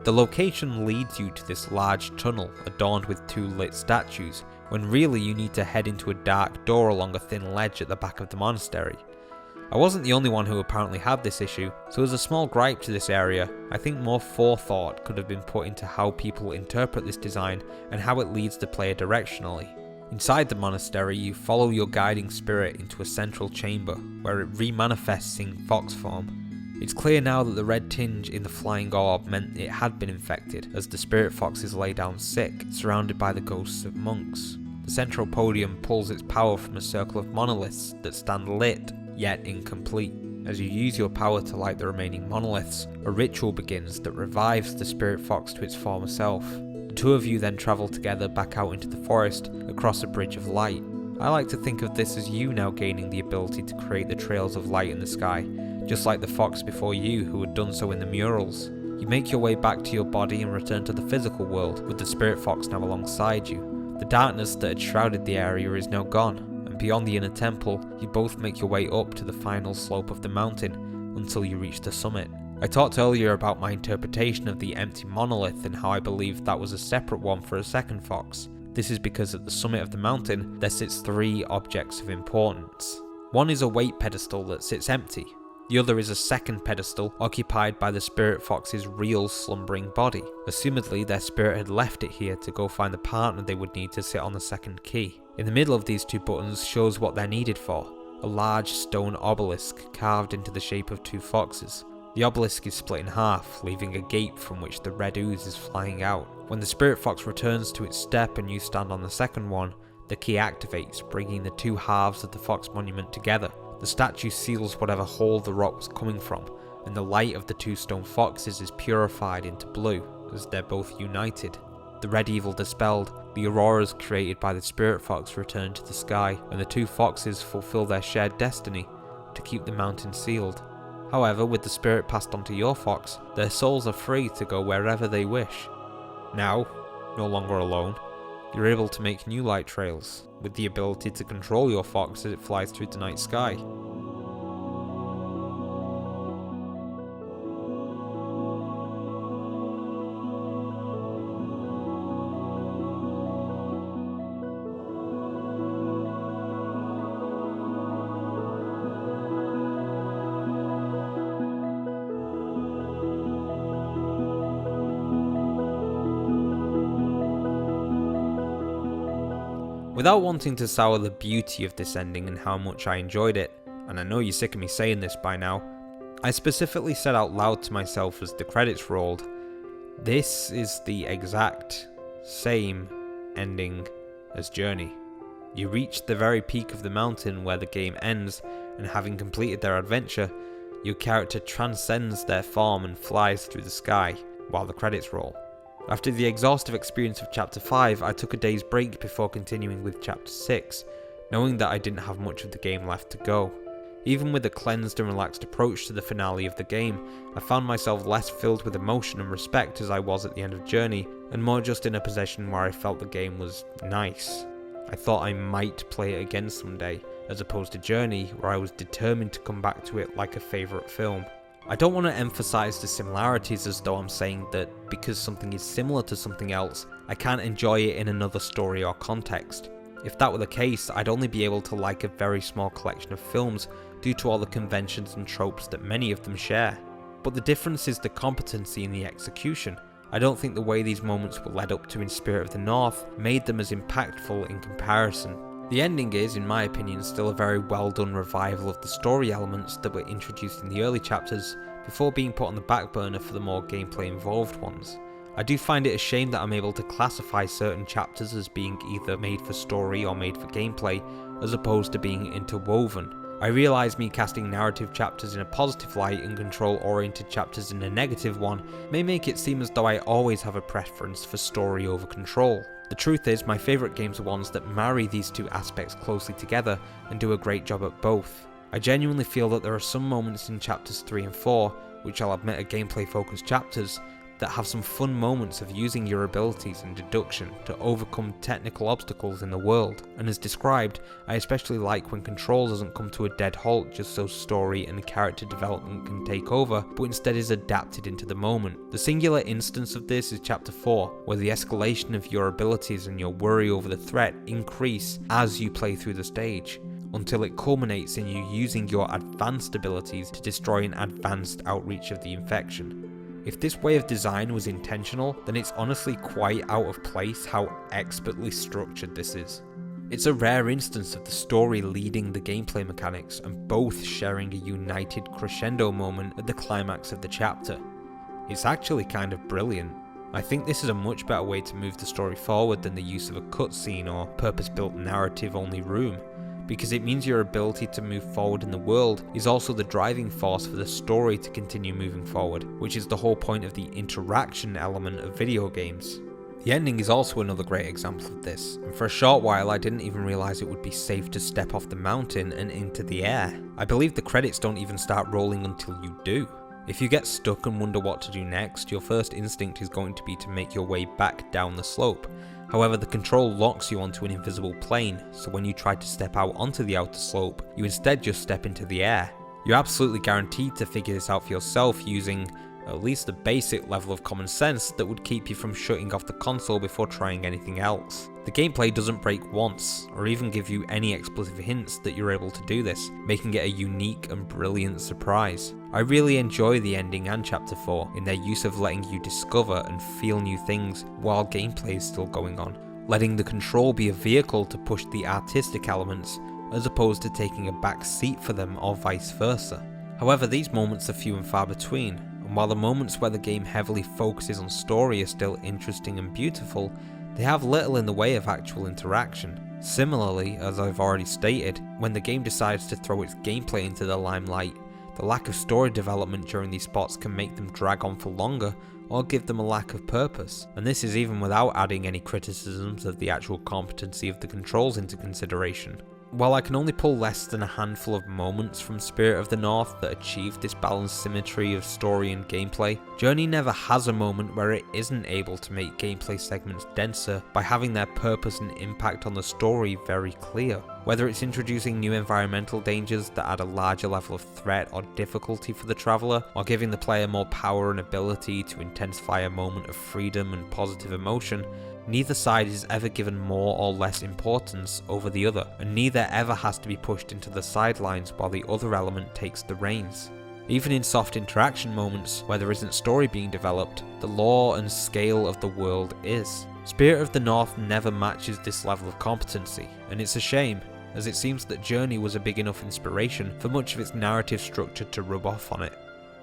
Speaker 1: The location leads you to this large tunnel adorned with 2 lit statues, when really you need to head into a dark door along a thin ledge at the back of the monastery. I wasn't the only one who apparently had this issue, so as a small gripe to this area, I think more forethought could have been put into how people interpret this design and how it leads the player directionally. Inside the monastery, you follow your guiding spirit into a central chamber, where it remanifests in fox form. It's clear now that the red tinge in the flying orb meant it had been infected, as the spirit foxes lay down sick, surrounded by the ghosts of monks. The central podium pulls its power from a circle of monoliths that stand lit, yet incomplete. As you use your power to light the remaining monoliths, a ritual begins that revives the spirit fox to its former self. The 2 of you then travel together back out into the forest, across a bridge of light. I like to think of this as you now gaining the ability to create the trails of light in the sky, just like the fox before you who had done so in the murals. You make your way back to your body and return to the physical world, with the spirit fox now alongside you. The darkness that had shrouded the area is now gone, and beyond the inner temple, you both make your way up to the final slope of the mountain, until you reach the summit. I talked earlier about my interpretation of the empty monolith and how I believed that was a separate one for a second fox. This is because at the summit of the mountain, there sits 3 objects of importance. One is a weight pedestal that sits empty. The other is a second pedestal occupied by the spirit fox's real slumbering body. Assumedly, their spirit had left it here to go find the partner they would need to sit on the second key. In the middle of these 2 buttons shows what they're needed for, a large stone obelisk carved into the shape of 2 foxes. The obelisk is split in half, leaving a gate from which the red ooze is flying out. When the spirit fox returns to its step and you stand on the second one, the key activates, bringing the 2 halves of the fox monument together. The statue seals whatever hole the rock was coming from, and the light of the 2 stone foxes is purified into blue, as they're both united. The red evil dispelled, the auroras created by the spirit fox return to the sky, and the 2 foxes fulfill their shared destiny to keep the mountain sealed. However, with the spirit passed on to your fox, their souls are free to go wherever they wish. Now, no longer alone, you're able to make new light trails, with the ability to control your fox as it flies through the night sky. Without wanting to sour the beauty of this ending and how much I enjoyed it, and I know you're sick of me saying this by now, I specifically said out loud to myself as the credits rolled, this is the exact same ending as Journey. You reach the very peak of the mountain where the game ends, and having completed their adventure, your character transcends their form and flies through the sky, while the credits roll. After the exhaustive experience of Chapter 5, I took a day's break before continuing with Chapter 6, knowing that I didn't have much of the game left to go. Even with a cleansed and relaxed approach to the finale of the game, I found myself less filled with emotion and respect as I was at the end of Journey, and more just in a position where I felt the game was nice. I thought I might play it again someday, as opposed to Journey, where I was determined to come back to it like a favourite film. I don't want to emphasize the similarities as though I'm saying that because something is similar to something else, I can't enjoy it in another story or context. If that were the case, I'd only be able to like a very small collection of films due to all the conventions and tropes that many of them share. But the difference is the competency in the execution. I don't think the way these moments were led up to in Spirit of the North made them as impactful in comparison. The ending is, in my opinion, still a very well done revival of the story elements that were introduced in the early chapters before being put on the back burner for the more gameplay involved ones. I do find it a shame that I'm able to classify certain chapters as being either made for story or made for gameplay, as opposed to being interwoven. I realise me casting narrative chapters in a positive light and control-oriented chapters in a negative one may make it seem as though I always have a preference for story over control. The truth is, my favourite games are ones that marry these two aspects closely together and do a great job at both. I genuinely feel that there are some moments in chapters 3 and 4, which I'll admit are gameplay focused chapters, that have some fun moments of using your abilities and deduction to overcome technical obstacles in the world, and as described, I especially like when control doesn't come to a dead halt just so story and character development can take over, but instead is adapted into the moment. The singular instance of this is chapter 4, where the escalation of your abilities and your worry over the threat increase as you play through the stage, until it culminates in you using your advanced abilities to destroy an advanced outreach of the infection. If this way of design was intentional, then it's honestly quite out of place how expertly structured this is. It's a rare instance of the story leading the gameplay mechanics and both sharing a united crescendo moment at the climax of the chapter. It's actually kind of brilliant. I think this is a much better way to move the story forward than the use of a cutscene or purpose-built narrative-only room, because it means your ability to move forward in the world is also the driving force for the story to continue moving forward, which is the whole point of the interaction element of video games. The ending is also another great example of this, and for a short while I didn't even realise it would be safe to step off the mountain and into the air. I believe the credits don't even start rolling until you do. If you get stuck and wonder what to do next, your first instinct is going to be to make your way back down the slope. However, the control locks you onto an invisible plane, so when you try to step out onto the outer slope, you instead just step into the air. You're absolutely guaranteed to figure this out for yourself using at least a basic level of common sense that would keep you from shutting off the console before trying anything else. The gameplay doesn't break once, or even give you any explicit hints that you're able to do this, making it a unique and brilliant surprise. I really enjoy the ending and chapter 4 in their use of letting you discover and feel new things while gameplay is still going on, letting the control be a vehicle to push the artistic elements as opposed to taking a back seat for them or vice versa. However, these moments are few and far between, and while the moments where the game heavily focuses on story are still interesting and beautiful, they have little in the way of actual interaction. Similarly, as I've already stated, when the game decides to throw its gameplay into the limelight, the lack of story development during these spots can make them drag on for longer or give them a lack of purpose, and this is even without adding any criticisms of the actual competency of the controls into consideration. While I can only pull less than a handful of moments from Spirit of the North that achieve this balanced symmetry of story and gameplay, Journey never has a moment where it isn't able to make gameplay segments denser by having their purpose and impact on the story very clear. Whether it's introducing new environmental dangers that add a larger level of threat or difficulty for the traveller, or giving the player more power and ability to intensify a moment of freedom and positive emotion, neither side is ever given more or less importance over the other, and neither ever has to be pushed into the sidelines while the other element takes the reins. Even in soft interaction moments where there isn't story being developed, the lore and scale of the world is. Spirit of the North never matches this level of competency, and it's a shame, as it seems that Journey was a big enough inspiration for much of its narrative structure to rub off on it.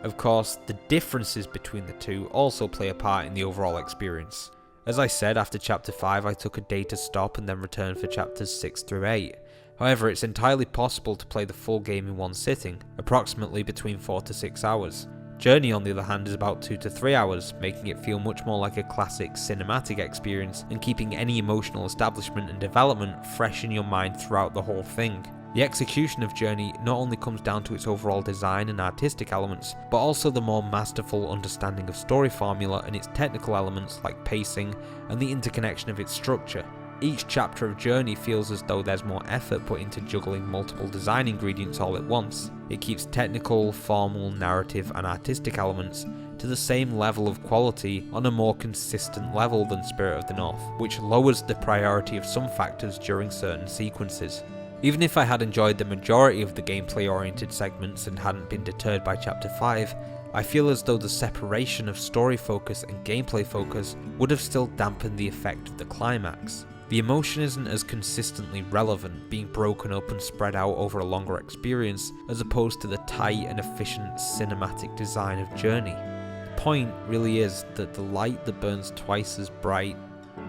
Speaker 1: Of course, the differences between the two also play a part in the overall experience. As I said, after chapter 5 I took a day to stop and then return for chapters 6 through 8. However, it's entirely possible to play the full game in one sitting, approximately between 4 to 6 hours. Journey on the other hand is about 2 to 3 hours, making it feel much more like a classic cinematic experience and keeping any emotional establishment and development fresh in your mind throughout the whole thing. The execution of Journey not only comes down to its overall design and artistic elements, but also the more masterful understanding of story formula and its technical elements like pacing and the interconnection of its structure. Each chapter of Journey feels as though there's more effort put into juggling multiple design ingredients all at once, It keeps technical, formal, narrative and artistic elements to the same level of quality on a more consistent level than Spirit of the North, which lowers the priority of some factors during certain sequences. Even if I had enjoyed the majority of the gameplay oriented segments and hadn't been deterred by Chapter 5, I feel as though the separation of story focus and gameplay focus would have still dampened the effect of the climax. The emotion isn't as consistently relevant, being broken up and spread out over a longer experience, as opposed to the tight and efficient cinematic design of Journey. The point really is that the light that burns twice as bright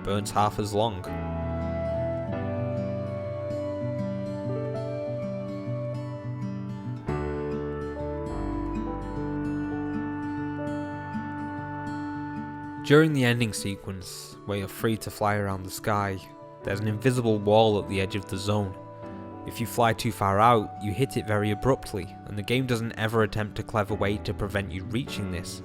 Speaker 1: burns half as long. During the ending sequence, where you're free to fly around the sky, there's an invisible wall at the edge of the zone. If you fly too far out, you hit it very abruptly, and the game doesn't ever attempt a clever way to prevent you reaching this.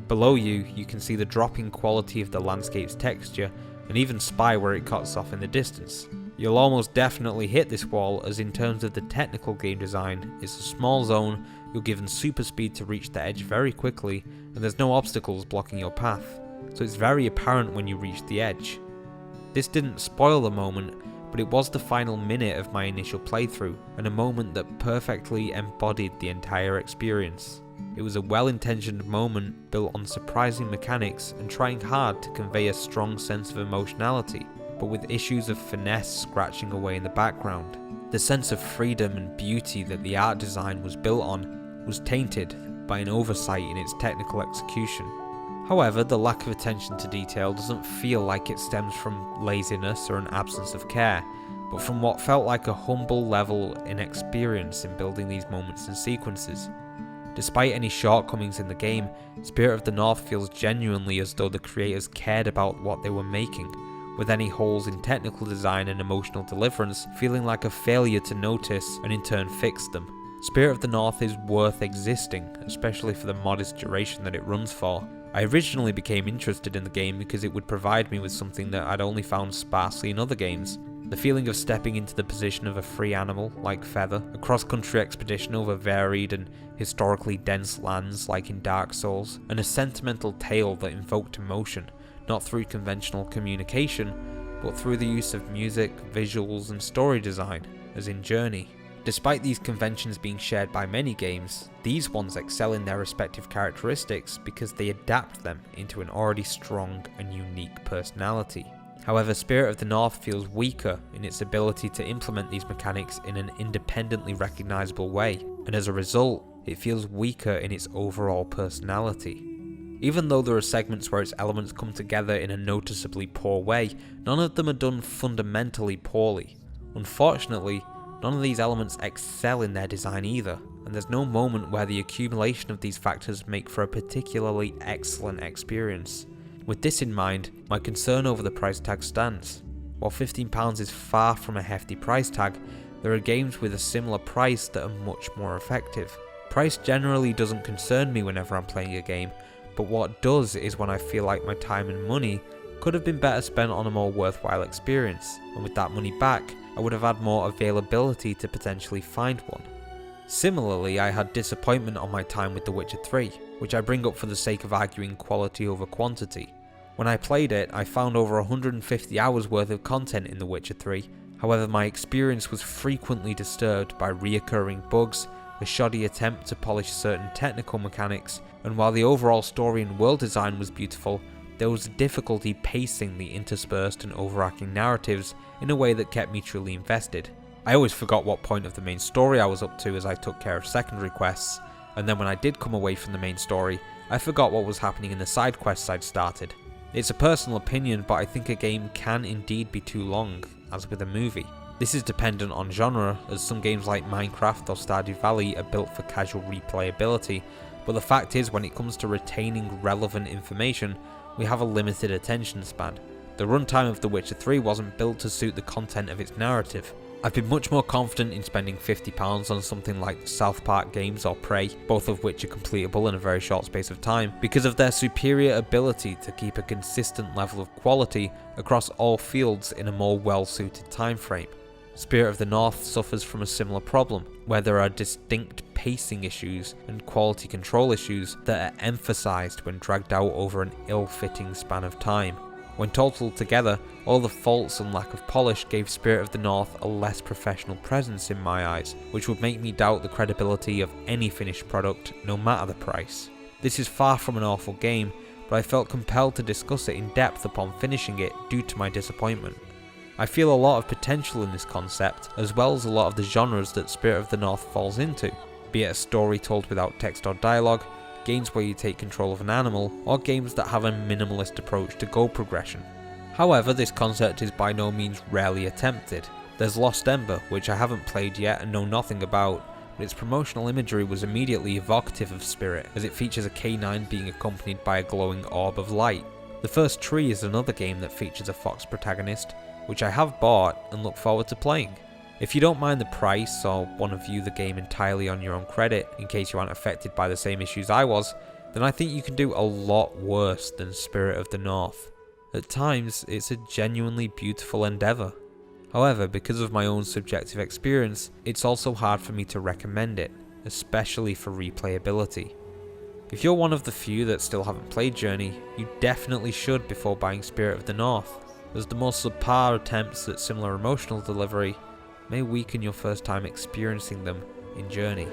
Speaker 1: Below you, you can see the dropping quality of the landscape's texture, and even spy where it cuts off in the distance. You'll almost definitely hit this wall, as in terms of the technical game design, it's a small zone, you're given super speed to reach the edge very quickly, and there's no obstacles blocking your path. So it's very apparent when you reach the edge. This didn't spoil the moment, but it was the final minute of my initial playthrough, and a moment that perfectly embodied the entire experience. It was a well-intentioned moment built on surprising mechanics and trying hard to convey a strong sense of emotionality, but with issues of finesse scratching away in the background. The sense of freedom and beauty that the art design was built on was tainted by an oversight in its technical execution. However, the lack of attention to detail doesn't feel like it stems from laziness or an absence of care, but from what felt like a humble level of inexperience in building these moments and sequences. Despite any shortcomings in the game, Spirit of the North feels genuinely as though the creators cared about what they were making, with any holes in technical design and emotional deliverance feeling like a failure to notice and in turn fix them. Spirit of the North is worth existing, especially for the modest duration that it runs for. I originally became interested in the game because it would provide me with something that I'd only found sparsely in other games. The feeling of stepping into the position of a free animal, like Feather, a cross-country expedition over varied and historically dense lands like in Dark Souls, and a sentimental tale that invoked emotion, not through conventional communication, but through the use of music, visuals and story design, as in Journey. Despite these conventions being shared by many games, these ones excel in their respective characteristics because they adapt them into an already strong and unique personality. However, Spirit of the North feels weaker in its ability to implement these mechanics in an independently recognizable way, and as a result, it feels weaker in its overall personality. Even though there are segments where its elements come together in a noticeably poor way, none of them are done fundamentally poorly. Unfortunately, none of these elements excel in their design either, and there's no moment where the accumulation of these factors make for a particularly excellent experience. With this in mind, my concern over the price tag stands. While £15 is far from a hefty price tag, there are games with a similar price that are much more effective. Price generally doesn't concern me whenever I'm playing a game, but what does is when I feel like my time and money could have been better spent on a more worthwhile experience, and with that money back, I would have had more availability to potentially find one. Similarly, I had disappointment on my time with The Witcher 3, which I bring up for the sake of arguing quality over quantity. When I played it, I found over 150 hours worth of content in The Witcher 3, however my experience was frequently disturbed by reoccurring bugs, a shoddy attempt to polish certain technical mechanics, and while the overall story and world design was beautiful, there was difficulty pacing the interspersed and overarching narratives in a way that kept me truly invested. I always forgot what point of the main story I was up to as I took care of secondary quests, and then when I did come away from the main story, I forgot what was happening in the side quests I'd started. It's a personal opinion, but I think a game can indeed be too long, as with a movie. This is dependent on genre, as some games like Minecraft or Stardew Valley are built for casual replayability, but the fact is when it comes to retaining relevant information, we have a limited attention span. The runtime of The Witcher 3 wasn't built to suit the content of its narrative. I've been much more confident in spending £50 on something like the South Park games or Prey, both of which are completable in a very short space of time, because of their superior ability to keep a consistent level of quality across all fields in a more well-suited time frame. Spirit of the North suffers from a similar problem, where there are distinct pacing issues and quality control issues that are emphasized when dragged out over an ill-fitting span of time. When totaled together, all the faults and lack of polish gave Spirit of the North a less professional presence in my eyes, which would make me doubt the credibility of any finished product, no matter the price. This is far from an awful game, but I felt compelled to discuss it in depth upon finishing it due to my disappointment. I feel a lot of potential in this concept, as well as a lot of the genres that Spirit of the North falls into, be it a story told without text or dialogue, games where you take control of an animal, or games that have a minimalist approach to goal progression. However, this concept is by no means rarely attempted. There's Lost Ember, which I haven't played yet and know nothing about, but its promotional imagery was immediately evocative of Spirit, as it features a canine being accompanied by a glowing orb of light. The First Tree is another game that features a fox protagonist, which I have bought and look forward to playing. If you don't mind the price or want to view the game entirely on your own credit in case you aren't affected by the same issues I was, then I think you can do a lot worse than Spirit of the North. At times, it's a genuinely beautiful endeavour. However, because of my own subjective experience, it's also hard for me to recommend it, especially for replayability. If you're one of the few that still haven't played Journey, you definitely should before buying Spirit of the North, as the most subpar attempts at similar emotional delivery may weaken your first time experiencing them in Journey.